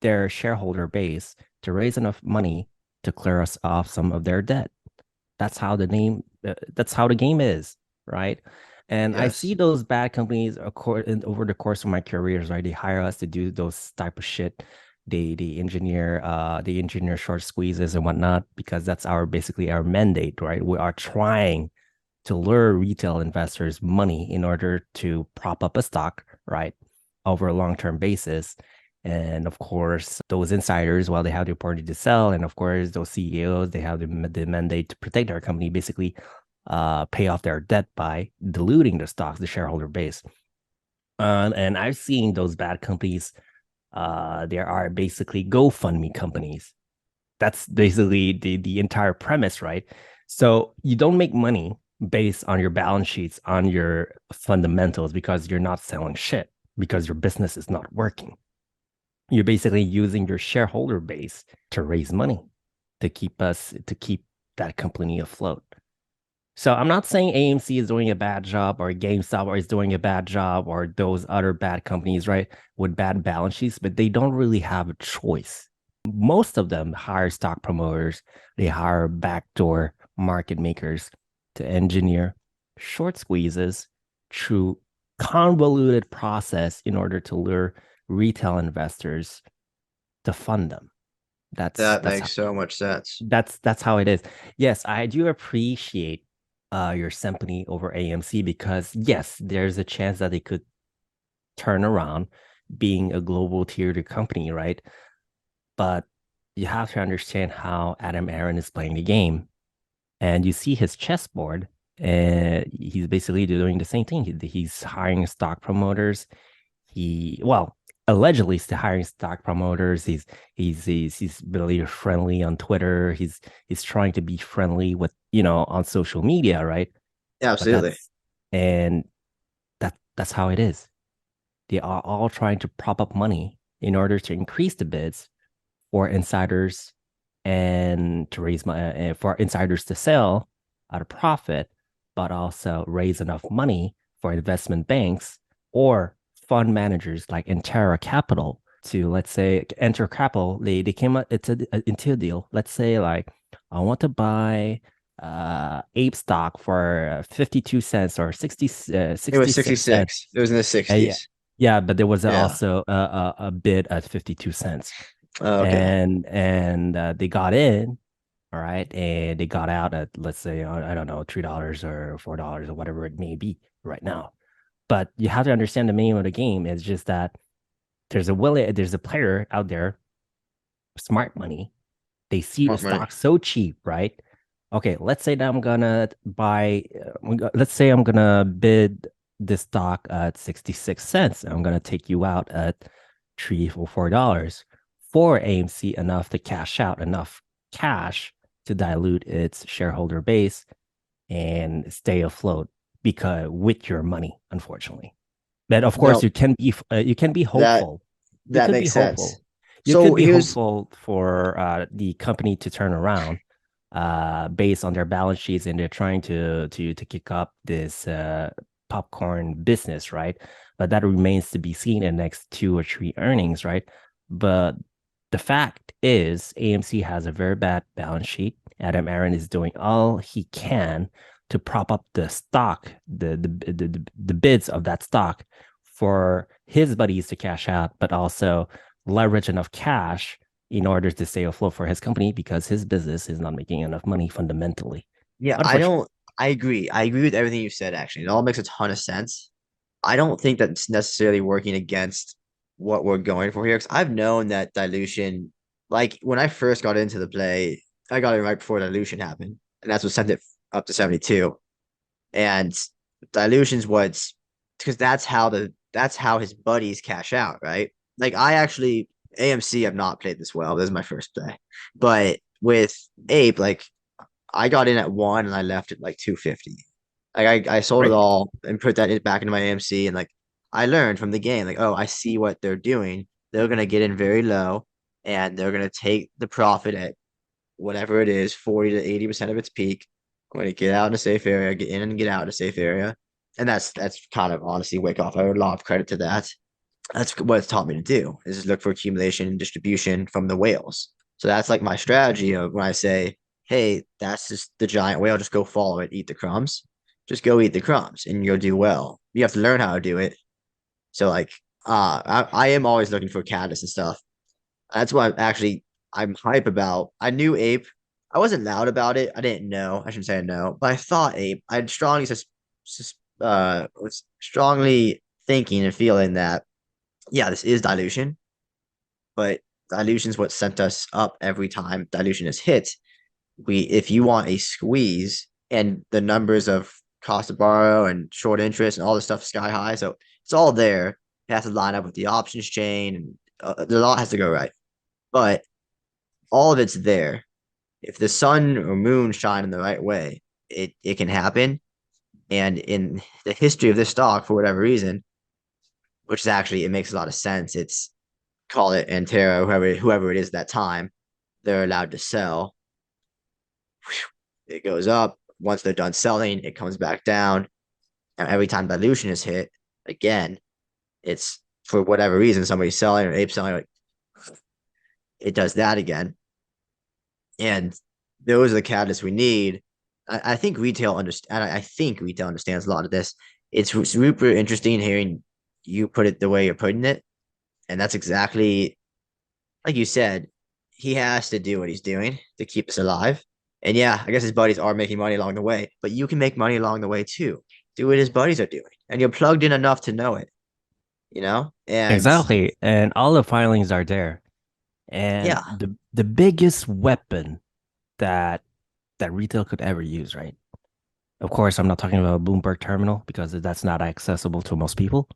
S1: their shareholder base to raise enough money to clear us off some of their debt. That's how the game is, right? And I see
S2: Yes.
S1: those bad companies over the course of my careers, right? They hire us to do those type of shit. They engineer short squeezes and whatnot because that's our basically our mandate, right? We are trying to lure retail investors money in order to prop up a stock, right, over a long-term basis. And of course, those insiders, while they have the opportunity to sell, and of course, those CEOs, they have the mandate to protect their company, basically pay off their debt by diluting the stocks, the shareholder base. And I've seen those bad companies. There are basically GoFundMe companies. That's basically the entire premise, right? So you don't make money based on your balance sheets, on your fundamentals, because you're not selling shit, because your business is not working. You're basically using your shareholder base to raise money to keep that company afloat. So I'm not saying AMC is doing a bad job or GameStop or is doing a bad job or those other bad companies, right, with bad balance sheets, but they don't really have a choice. Most of them hire stock promoters, they hire backdoor market makers to engineer short squeezes through convoluted process in order to lure retail investors to fund them. That's
S2: That
S1: that's how
S2: makes so much sense.
S1: that's how it is. Yes, I do appreciate your sympathy over AMC because yes, there's a chance that they could turn around being a global tier two company, right? But you have to understand how Adam Aaron is playing the game. And you see his chessboard, and he's basically doing the same thing. He's hiring stock promoters. Well, allegedly he's hiring stock promoters. He's really friendly on Twitter. He's trying to be friendly with, on social media, right?
S2: Yeah,
S1: But
S2: absolutely.
S1: and that's how it is. They are all trying to prop up money in order to increase the bids for insiders and to raise money for insiders to sell at a profit, but also raise enough money for investment banks or fund managers like Intera Capital to, let's say, enter capital. They came up into a deal. Let's say like I want to buy Ape stock for 52 cents or
S2: It was
S1: 66 cents.
S2: 66. It was in the
S1: Yeah.
S2: 60s.
S1: Yeah, but there was
S2: Yeah.
S1: also a bid at 52 cents
S2: Oh, okay.
S1: and they got in, all right, and they got out at, let's say, I don't know, $3 or $4 or whatever it may be right now. But you have to understand the name of the game is just that there's a player out there, smart money. They see the
S2: Smart money.
S1: stock so cheap, right? Okay, let's say that I'm gonna buy. Let's say I'm gonna bid this stock at 66 cents. I'm gonna take you out at $3 or $4 for AMC enough to cash out enough cash to dilute its shareholder base and stay afloat because with your money, unfortunately. But of course,
S2: No,
S1: you can be
S2: that
S1: hopeful. You
S2: that
S1: could be
S2: makes sense.
S1: hopeful. You
S2: So
S1: could be
S2: here's
S1: hopeful for the company to turn around based on their balance sheets, and they're trying to kick up this popcorn business, right? But that remains to be seen in the next two or three earnings, right? But the fact is, AMC has a very bad balance sheet. Adam Aaron is doing all he can to prop up the stock, the bids of that stock for his buddies to cash out, but also leverage enough cash in order to stay afloat for his company because his business is not making enough money fundamentally.
S2: Yeah, I
S1: Unfortunately,
S2: don't I agree. I agree with everything you said actually. It all makes a ton of sense. I don't think that's necessarily working against what we're going for here because I've known that dilution, like when I first got into the play, I got it right before dilution happened, and that's what sent it up to 72. And dilution's what's because that's how his buddies cash out, right? Like I actually AMC I've not played this well. This is my first play. But with Ape, like I got in at one and I left at like 250. Like I sold it
S1: great.
S2: all and put that back into my AMC and like I learned from the game, like, oh, I see what they're doing. They're gonna get in very low and they're gonna take the profit at whatever it is, 40 to 80% of its peak. I'm going to get out in a safe area, get in and get out in a safe area. And that's kind of honestly wake off. I would a lot of credit to that. That's what it's taught me to do is just look for accumulation and distribution from the whales. So that's like my strategy of when I say, hey, that's just the giant whale, just go follow it, eat the crumbs. Just go eat the crumbs and you'll do well. You have to learn how to do it. So like I am always looking for catalysts and stuff. That's what I'm hype about. I knew Ape. I wasn't loud about it. I didn't know. I shouldn't say I know, but I thought Ape. I strongly was strongly thinking and feeling that yeah, this is dilution, but dilution is what sent us up every time dilution is hit. We if you want a squeeze and the numbers of cost to borrow and short interest and all this stuff sky high, so it's all there. It has to line up with the options chain and a lot has to go right. But all of it's there. If the sun or moon shine in the right way, it can happen. And in the history of this stock, for whatever reason, which is actually it makes a lot of sense. It's call it Antero, whoever it is at that time, they're allowed to sell. It goes up, once they're done selling, it comes back down. And every time dilution is hit, again, it's for whatever reason, somebody's selling or ape selling, like it does that again. And those are the catalysts we need. I think retail understand. I think retail understands a lot of this. It's super interesting hearing you put it the way you're putting it, and that's exactly like you said. He has to do what he's doing to keep us alive. And yeah, I guess his buddies are making money along the way, but you can make money along the way too. Do what his buddies are doing, and you're plugged in enough to know it. And
S1: Exactly. And all the filings are there. And
S2: yeah,
S1: the biggest weapon that retail could ever use, right? Of course, I'm not talking about a Bloomberg terminal because that's not accessible to most people.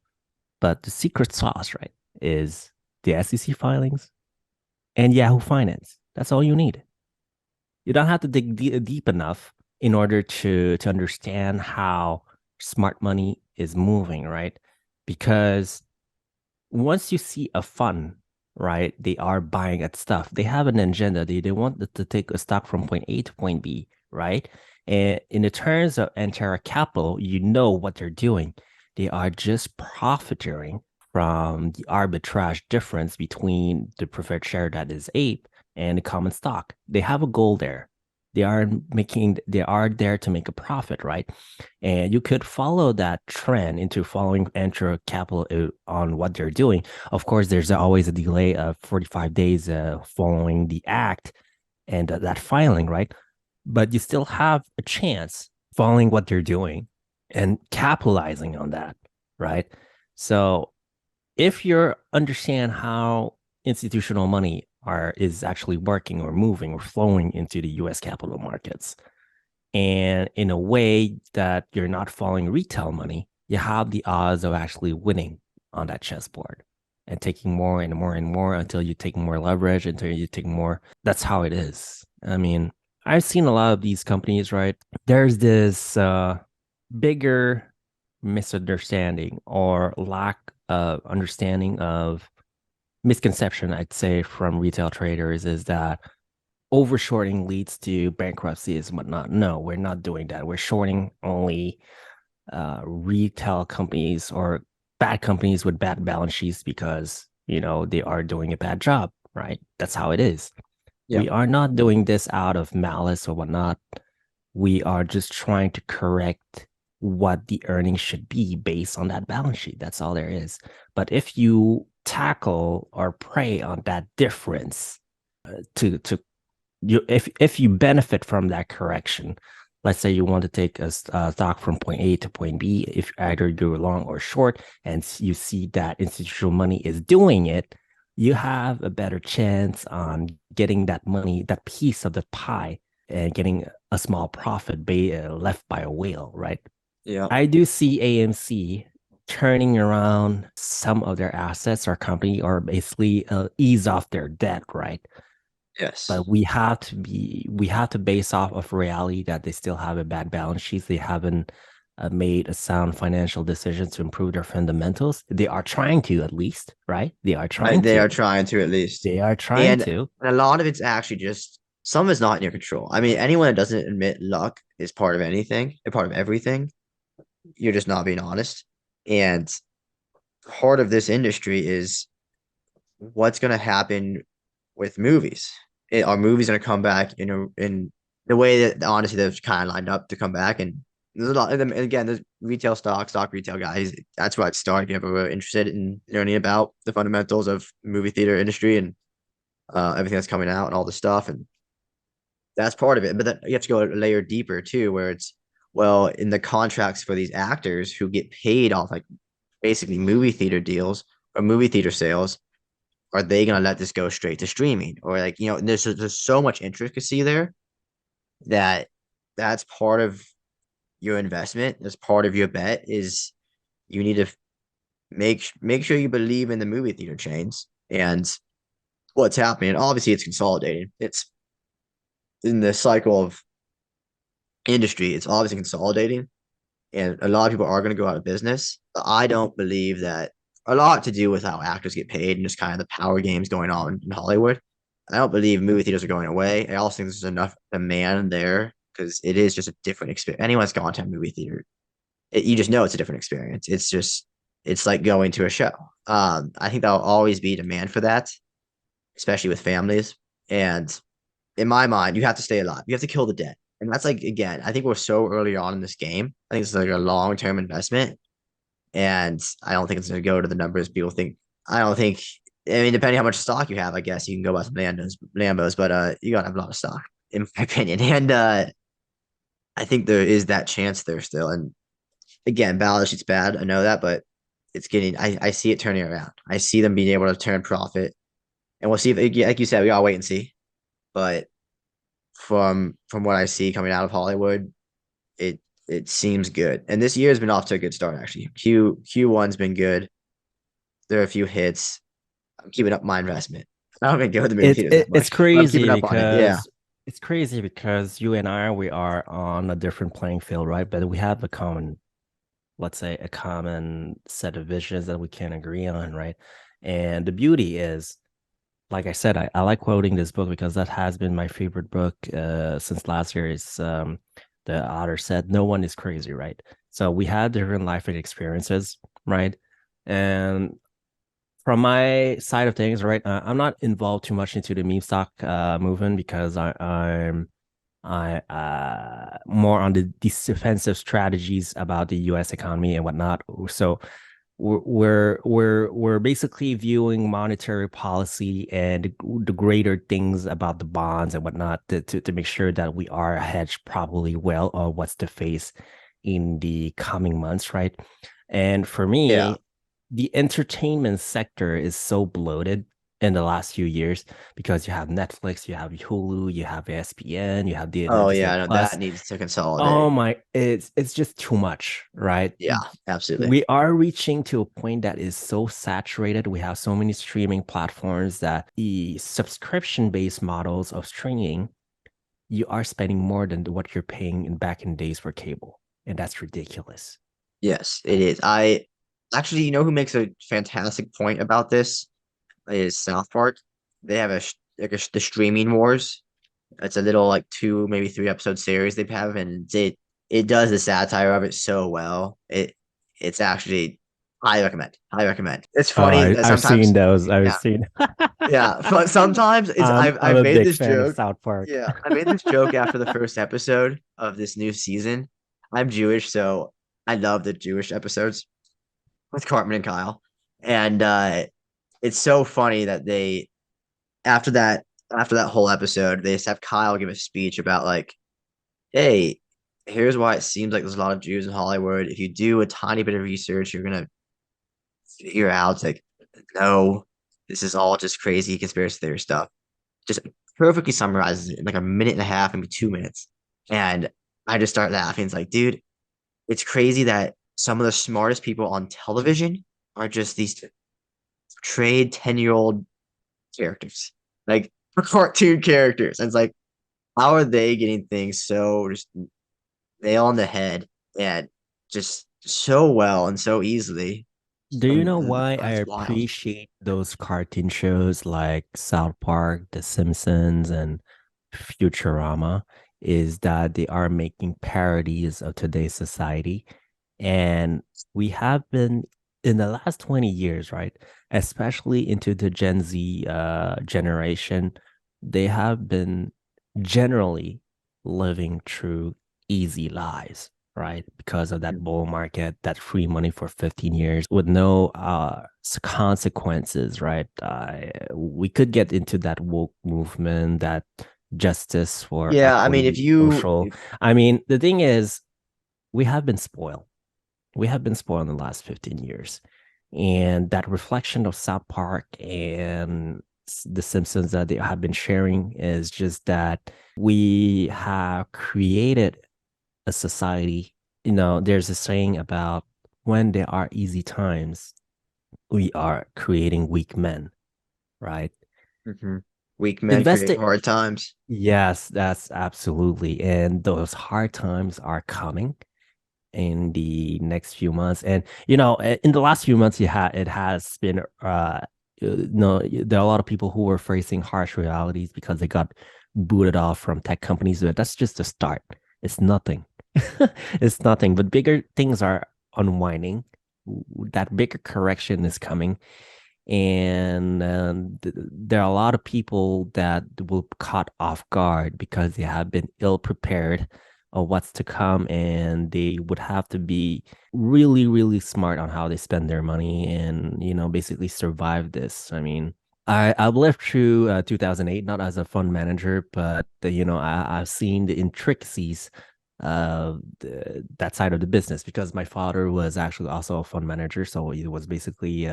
S1: But the secret sauce, right, is the SEC filings and Yahoo Finance. That's all you need. You don't have to dig deep enough in order to understand how smart money is moving, right? Because once you see a fund, right, they are buying at stuff. They have an agenda. They want to take a stock from point A to point B, right? And in the terms of Antera Capital, you know what they're doing. They are just profiteering from the arbitrage difference between the preferred share that is Ape and the common stock. They have a goal there. They are there to make a profit, right? And you could follow that trend into following Enter Capital on what they're doing. Of course, there's always a delay of 45 days following the act and that filing, right? But you still have a chance following what they're doing and capitalizing on that, right? So if you understand how institutional money is actually working or moving or flowing into the US capital markets, and in a way that you're not following retail money, you have the odds of actually winning on that chessboard and taking more and more and more until you take more leverage, until you take more. That's how it is. I mean, I've seen a lot of these companies, right? There's this bigger misunderstanding or lack of understanding of misconception, I'd say, from retail traders is that overshorting leads to bankruptcies and whatnot. No, we're not doing that. We're shorting only retail companies or bad companies with bad balance sheets because, they are doing a bad job, right? That's how it is.
S2: yeah,
S1: We are not doing this out of malice or whatnot. We are just trying to correct what the earnings should be based on that balance sheet. That's all there is. But if you tackle or prey on that difference to you if you benefit from that correction, let's say you want to take a stock from point A to point B, if either you're long or short, and you see that institutional money is doing it, you have a better chance on getting that money, that piece of the pie, and getting a small profit left by a whale, right?
S2: yeah,
S1: I do see AMC turning around some of their assets or company or basically ease off their debt, right?
S2: yes.
S1: But we have to base off of reality that they still have a bad balance sheet. They haven't made a sound financial decision to improve their fundamentals. They are trying to, at least, right? They are
S2: Right,
S1: trying
S2: they are
S1: to.
S2: trying to at least.
S1: They are trying
S2: And
S1: to.
S2: a lot of it's actually just some is not in your control. I mean, anyone that doesn't admit luck is part of anything, a part of everything. You're just not being honest. And part of this industry is what's going to happen with movies. Are movies going to come back in the way that honestly they've kind of lined up to come back? And there's a lot of them. And again, there's retail stock retail guys. That's where I'd start if you ever were interested in learning about the fundamentals of movie theater industry and everything that's coming out and all the stuff. And that's part of it. But then you have to go a layer deeper too, where it's well in the contracts for these actors who get paid off like basically movie theater deals or movie theater sales. Are they going to let this go straight to streaming or like there's so much intricacy there that that's part of your investment. That's part of your bet is you need to make sure you believe in the movie theater chains and what's happening. Obviously, it's consolidating. It's in the cycle of industry. It's obviously consolidating, and a lot of people are going to go out of business. But I don't believe that a lot to do with how actors get paid and just kind of the power games going on in Hollywood. I don't believe movie theaters are going away. I also think there's enough demand there because it is just a different experience. Anyone's gone to a movie theater, you just know it's a different experience. It's like going to a show. I think there'll always be demand for that, especially with families. And in my mind, you have to stay alive. You have to kill the dead. And that's like again, I think we're so early on in this game. I think it's like a long term investment. And I don't think it's gonna go to the numbers people think. I don't think I mean, depending how much stock you have, I guess you can go buy some Lambos, but you gotta have a lot of stock, in my opinion. And I think there is that chance there still. And again, balance sheet's bad. I know that, but it's getting. I see it turning around. I see them being able to turn profit, and we'll see if, like you said, we gotta wait and see. But from what I see coming out of Hollywood, it it seems good. And this year has been off to a good start actually. Q1's been good. There are a few hits. I'm keeping up my investment. I don't even go to the movie theaters that
S1: It's
S2: much, but I'm keeping
S1: crazy
S2: up on it. Yeah,
S1: because you and I we are on a different playing field, right? But we have a common, let's say, a common set of visions that we can agree on, right? And the beauty is, like I said, I like quoting this book because that has been my favorite book since last year. Is the author said, "No one is crazy," right? So we had different life experiences, right? And from my side of things, right, I'm not involved too much into the meme stock movement because I more on the these defensive strategies about the U.S. economy and whatnot. So we're basically viewing monetary policy and the greater things about the bonds and whatnot to make sure that we are hedged probably well or what's to face in the coming months, right? And for
S2: yeah.
S1: me, the entertainment sector is so bloated in the last few years because you have Netflix, you have Hulu, you have ESPN, you have the
S2: Oh
S1: Disney
S2: yeah, no, that
S1: Plus.
S2: needs to
S1: Oh
S2: consolidate.
S1: my, it's just too much, right?
S2: Yeah, absolutely.
S1: We are reaching to a point that is so saturated. We have so many streaming platforms that the subscription-based models of streaming, you are spending more than what you're paying in back in days for cable, and that's ridiculous.
S2: Yes, it is. I actually, you know who makes a fantastic point about this is South Park. They have the streaming wars. It's a little like two, maybe three episode series they have, and it does the satire of it so well. It's actually highly recommend. Highly recommend. It's
S1: Oh,
S2: funny that
S1: I've seen
S2: sometimes,
S1: those. I've
S2: yeah,
S1: seen.
S2: yeah, but sometimes it's
S1: I'm
S2: I've
S1: a
S2: made
S1: big
S2: this
S1: fan of
S2: joke.
S1: South Park.
S2: Yeah, I made this joke after the first episode of this new season. I'm Jewish, so I love the Jewish episodes with Cartman and Kyle. And it's so funny that they after that after that whole episode, they just have Kyle give a speech about like, hey, here's why it seems like there's a lot of Jews in Hollywood. If you do a tiny bit of research, you're gonna figure out it's like, no, this is all just crazy conspiracy theory stuff. Just perfectly summarizes it in like a minute and a half, maybe 2 minutes. And I just start laughing. It's like, dude, it's crazy that some of the smartest people on television are just these portrayed 10-year-old characters, like cartoon characters. And it's like, how are they getting things so just nail on the head and just so well and so easily?
S1: Do you know
S2: And
S1: why I
S2: that's wild.
S1: appreciate those cartoon shows like South Park, The Simpsons, and Futurama? Is that they are making parodies of today's society. And we have been in the last 20 years, right? Especially into the Gen Z generation, they have been generally living through easy lives, right? Because of that bull market, that free money for 15 years with no consequences, right? We could get into that woke movement, that justice for
S2: Yeah, I mean,
S1: equity, social. I mean, the thing is, we have been spoiled. We have been spoiled in the last 15 years. And that reflection of South Park and the Simpsons that they have been sharing is just that we have created a society. You know, there's a saying about when there are easy times, we are creating weak men, right?
S2: mhm. Weak men create
S1: Investing.
S2: hard times.
S1: Yes, that's absolutely. And those hard times are coming in the next few months. And in the last few months, it has been no, there are a lot of people who were facing harsh realities because they got booted off from tech companies. But that's just the start. It's nothing. It's nothing, but bigger things are unwinding. That bigger correction is coming. And there are a lot of people that will caught off guard because they have been ill prepared of what's to come, and they would have to be really, really smart on how they spend their money and, basically survive this. I mean, I've lived through 2008, not as a fund manager, but I've seen the intricacies of that side of the business because my father was actually also a fund manager, so it was basically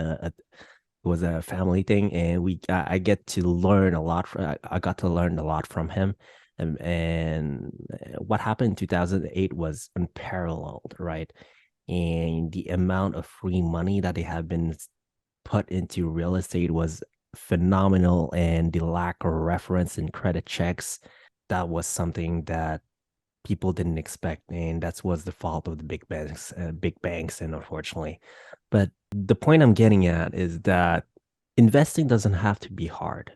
S1: was a family thing, and I get to learn a lot. I got to learn a lot from him, and what happened in 2008 was unparalleled, right? And the amount of free money that they have been put into real estate was phenomenal, and the lack of reference and credit checks, that was something that people didn't expect, and that was the fault of the big banks, and unfortunately. But the point I'm getting at is that investing doesn't have to be hard,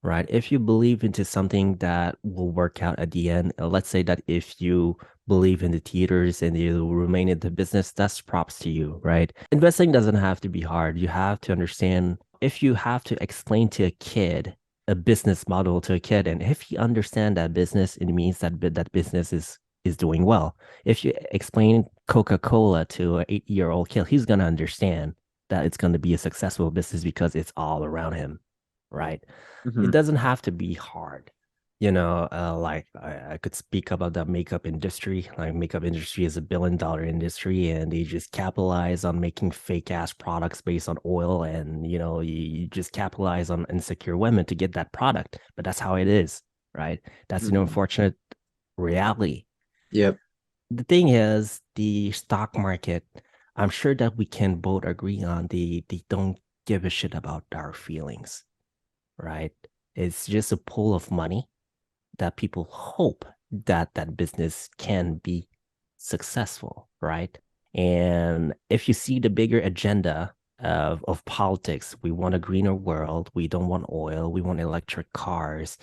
S1: right? If you believe into something that will work out at the end, let's say that if you believe in the theaters and you remain in the business, that's props to you, right? Investing doesn't have to be hard. You have to understand, if you have to explain to a kid a business model to a kid, and if he understand that business, it means that that business is doing well. If you explain Coca-Cola to an 8-year-old kid, he's gonna understand that it's going to be a successful business because it's all around him, right? It
S2: Hmm.
S1: doesn't have to be hard. Like I could speak about the makeup industry. Like makeup industry is $1 billion industry, and they just capitalize on making fake ass products based on oil, and you just capitalize on insecure women to get that product. But that's how it is, right? That's an
S2: Hmm.
S1: unfortunate reality.
S2: Yep.
S1: The thing is, the stock market, I'm sure that we can both agree on they don't give a shit about our feelings, right? It's just a pool of money that people hope that that business can be successful, right? And if you see the bigger agenda of politics, we want a greener world. We don't want oil. We want electric cars.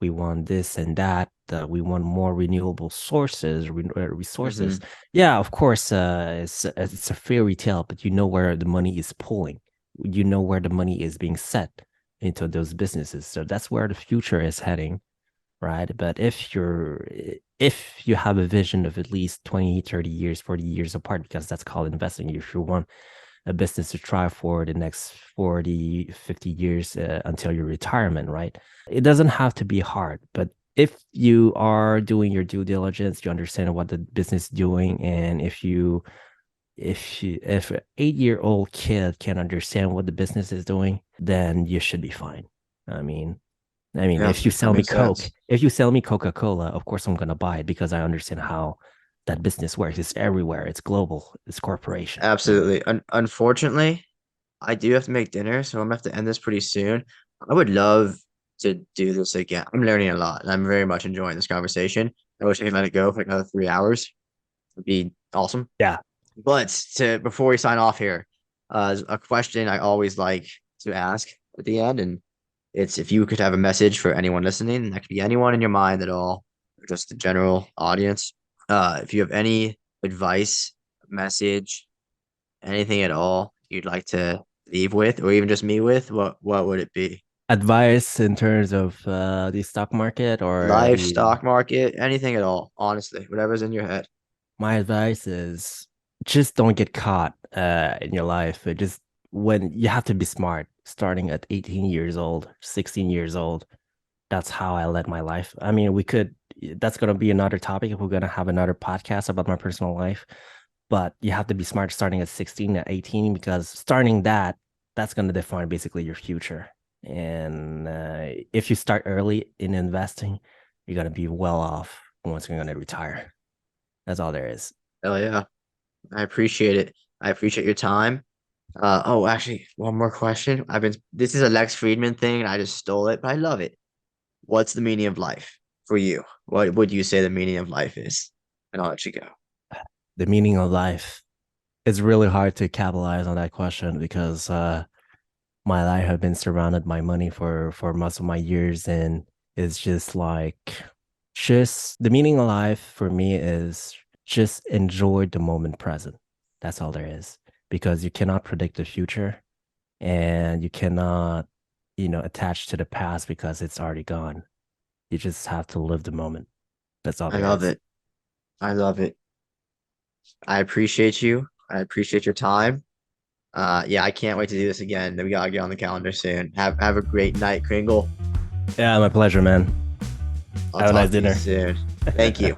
S1: We want this and that. We want more renewable resources.
S2: Hmm.
S1: Yeah, of course, it's a fairy tale, but you know where the money is pulling. You know where the money is being set into those businesses. So that's where the future is heading, right? But if you have a vision of at least 20, 30 years, 40 years apart, because that's called investing, if you want a business to try for the next 40, 50 years until your retirement, right? It doesn't have to be hard, but if you are doing your due diligence, you understand what the business is doing, and if an 8-year-old kid can understand what the business is doing, then you should be fine. I mean,
S2: Yeah,
S1: if you
S2: that
S1: sell me
S2: makes
S1: Coke,
S2: sense.
S1: if you sell me Coca-Cola, of course I'm gonna buy it because I understand how that business works. It's everywhere. It's global. It's corporation.
S2: Absolutely. Unfortunately, I do have to make dinner, so I'm gonna have to end this pretty soon. I would love to do this again. I'm learning a lot, and I'm very much enjoying this conversation. I wish I could let it go for like another 3 hours. It'd be awesome.
S1: Yeah.
S2: But to before we sign off here, a question I always like to ask at the end, and it's if you could have a message for anyone listening, and that could be anyone in your mind at all, or just the general audience. If you have any advice, message, anything at all you'd like to leave with, or even just me with, what would it be?
S1: Advice in terms of the stock market or
S2: Life,
S1: the
S2: stock market, anything at all, honestly, whatever's in your head.
S1: my advice is just don't get caught in your life. Just when you have to be smart, starting at 18 years old, 16 years old. That's how I led my life. I mean, that's going to be another topic if we're going to have another podcast about my personal life. But you have to be smart starting at 16 at 18 because starting that's going to define basically your future. And if you start early in investing, you're going to be well off once you're going to retire. That's all there is.
S2: Hell yeah. I appreciate it. I appreciate your time. Oh, actually, one more question. This is a Lex Friedman thing, and I just stole it, but I love it. What's the meaning of life for you? What would you say the meaning of life is? And I'll let you go.
S1: The meaning of life. It's really hard to capitalize on that question because my life have been surrounded by money for most of my years, and it's just like Just the meaning of life for me is just enjoy the moment present. That's all there is. Because you cannot predict the future and you cannot, attach to the past because it's already gone. You just have to live the moment. That's all
S2: I
S1: there
S2: love
S1: is.
S2: it. I love it. I appreciate you. I appreciate your time. Yeah, I can't wait to do this again. We gotta get on the calendar soon. Have a great night, Kringle.
S1: Yeah, my pleasure, man.
S2: I'll
S1: Have a nice
S2: talk to you
S1: dinner.
S2: soon. Thank you.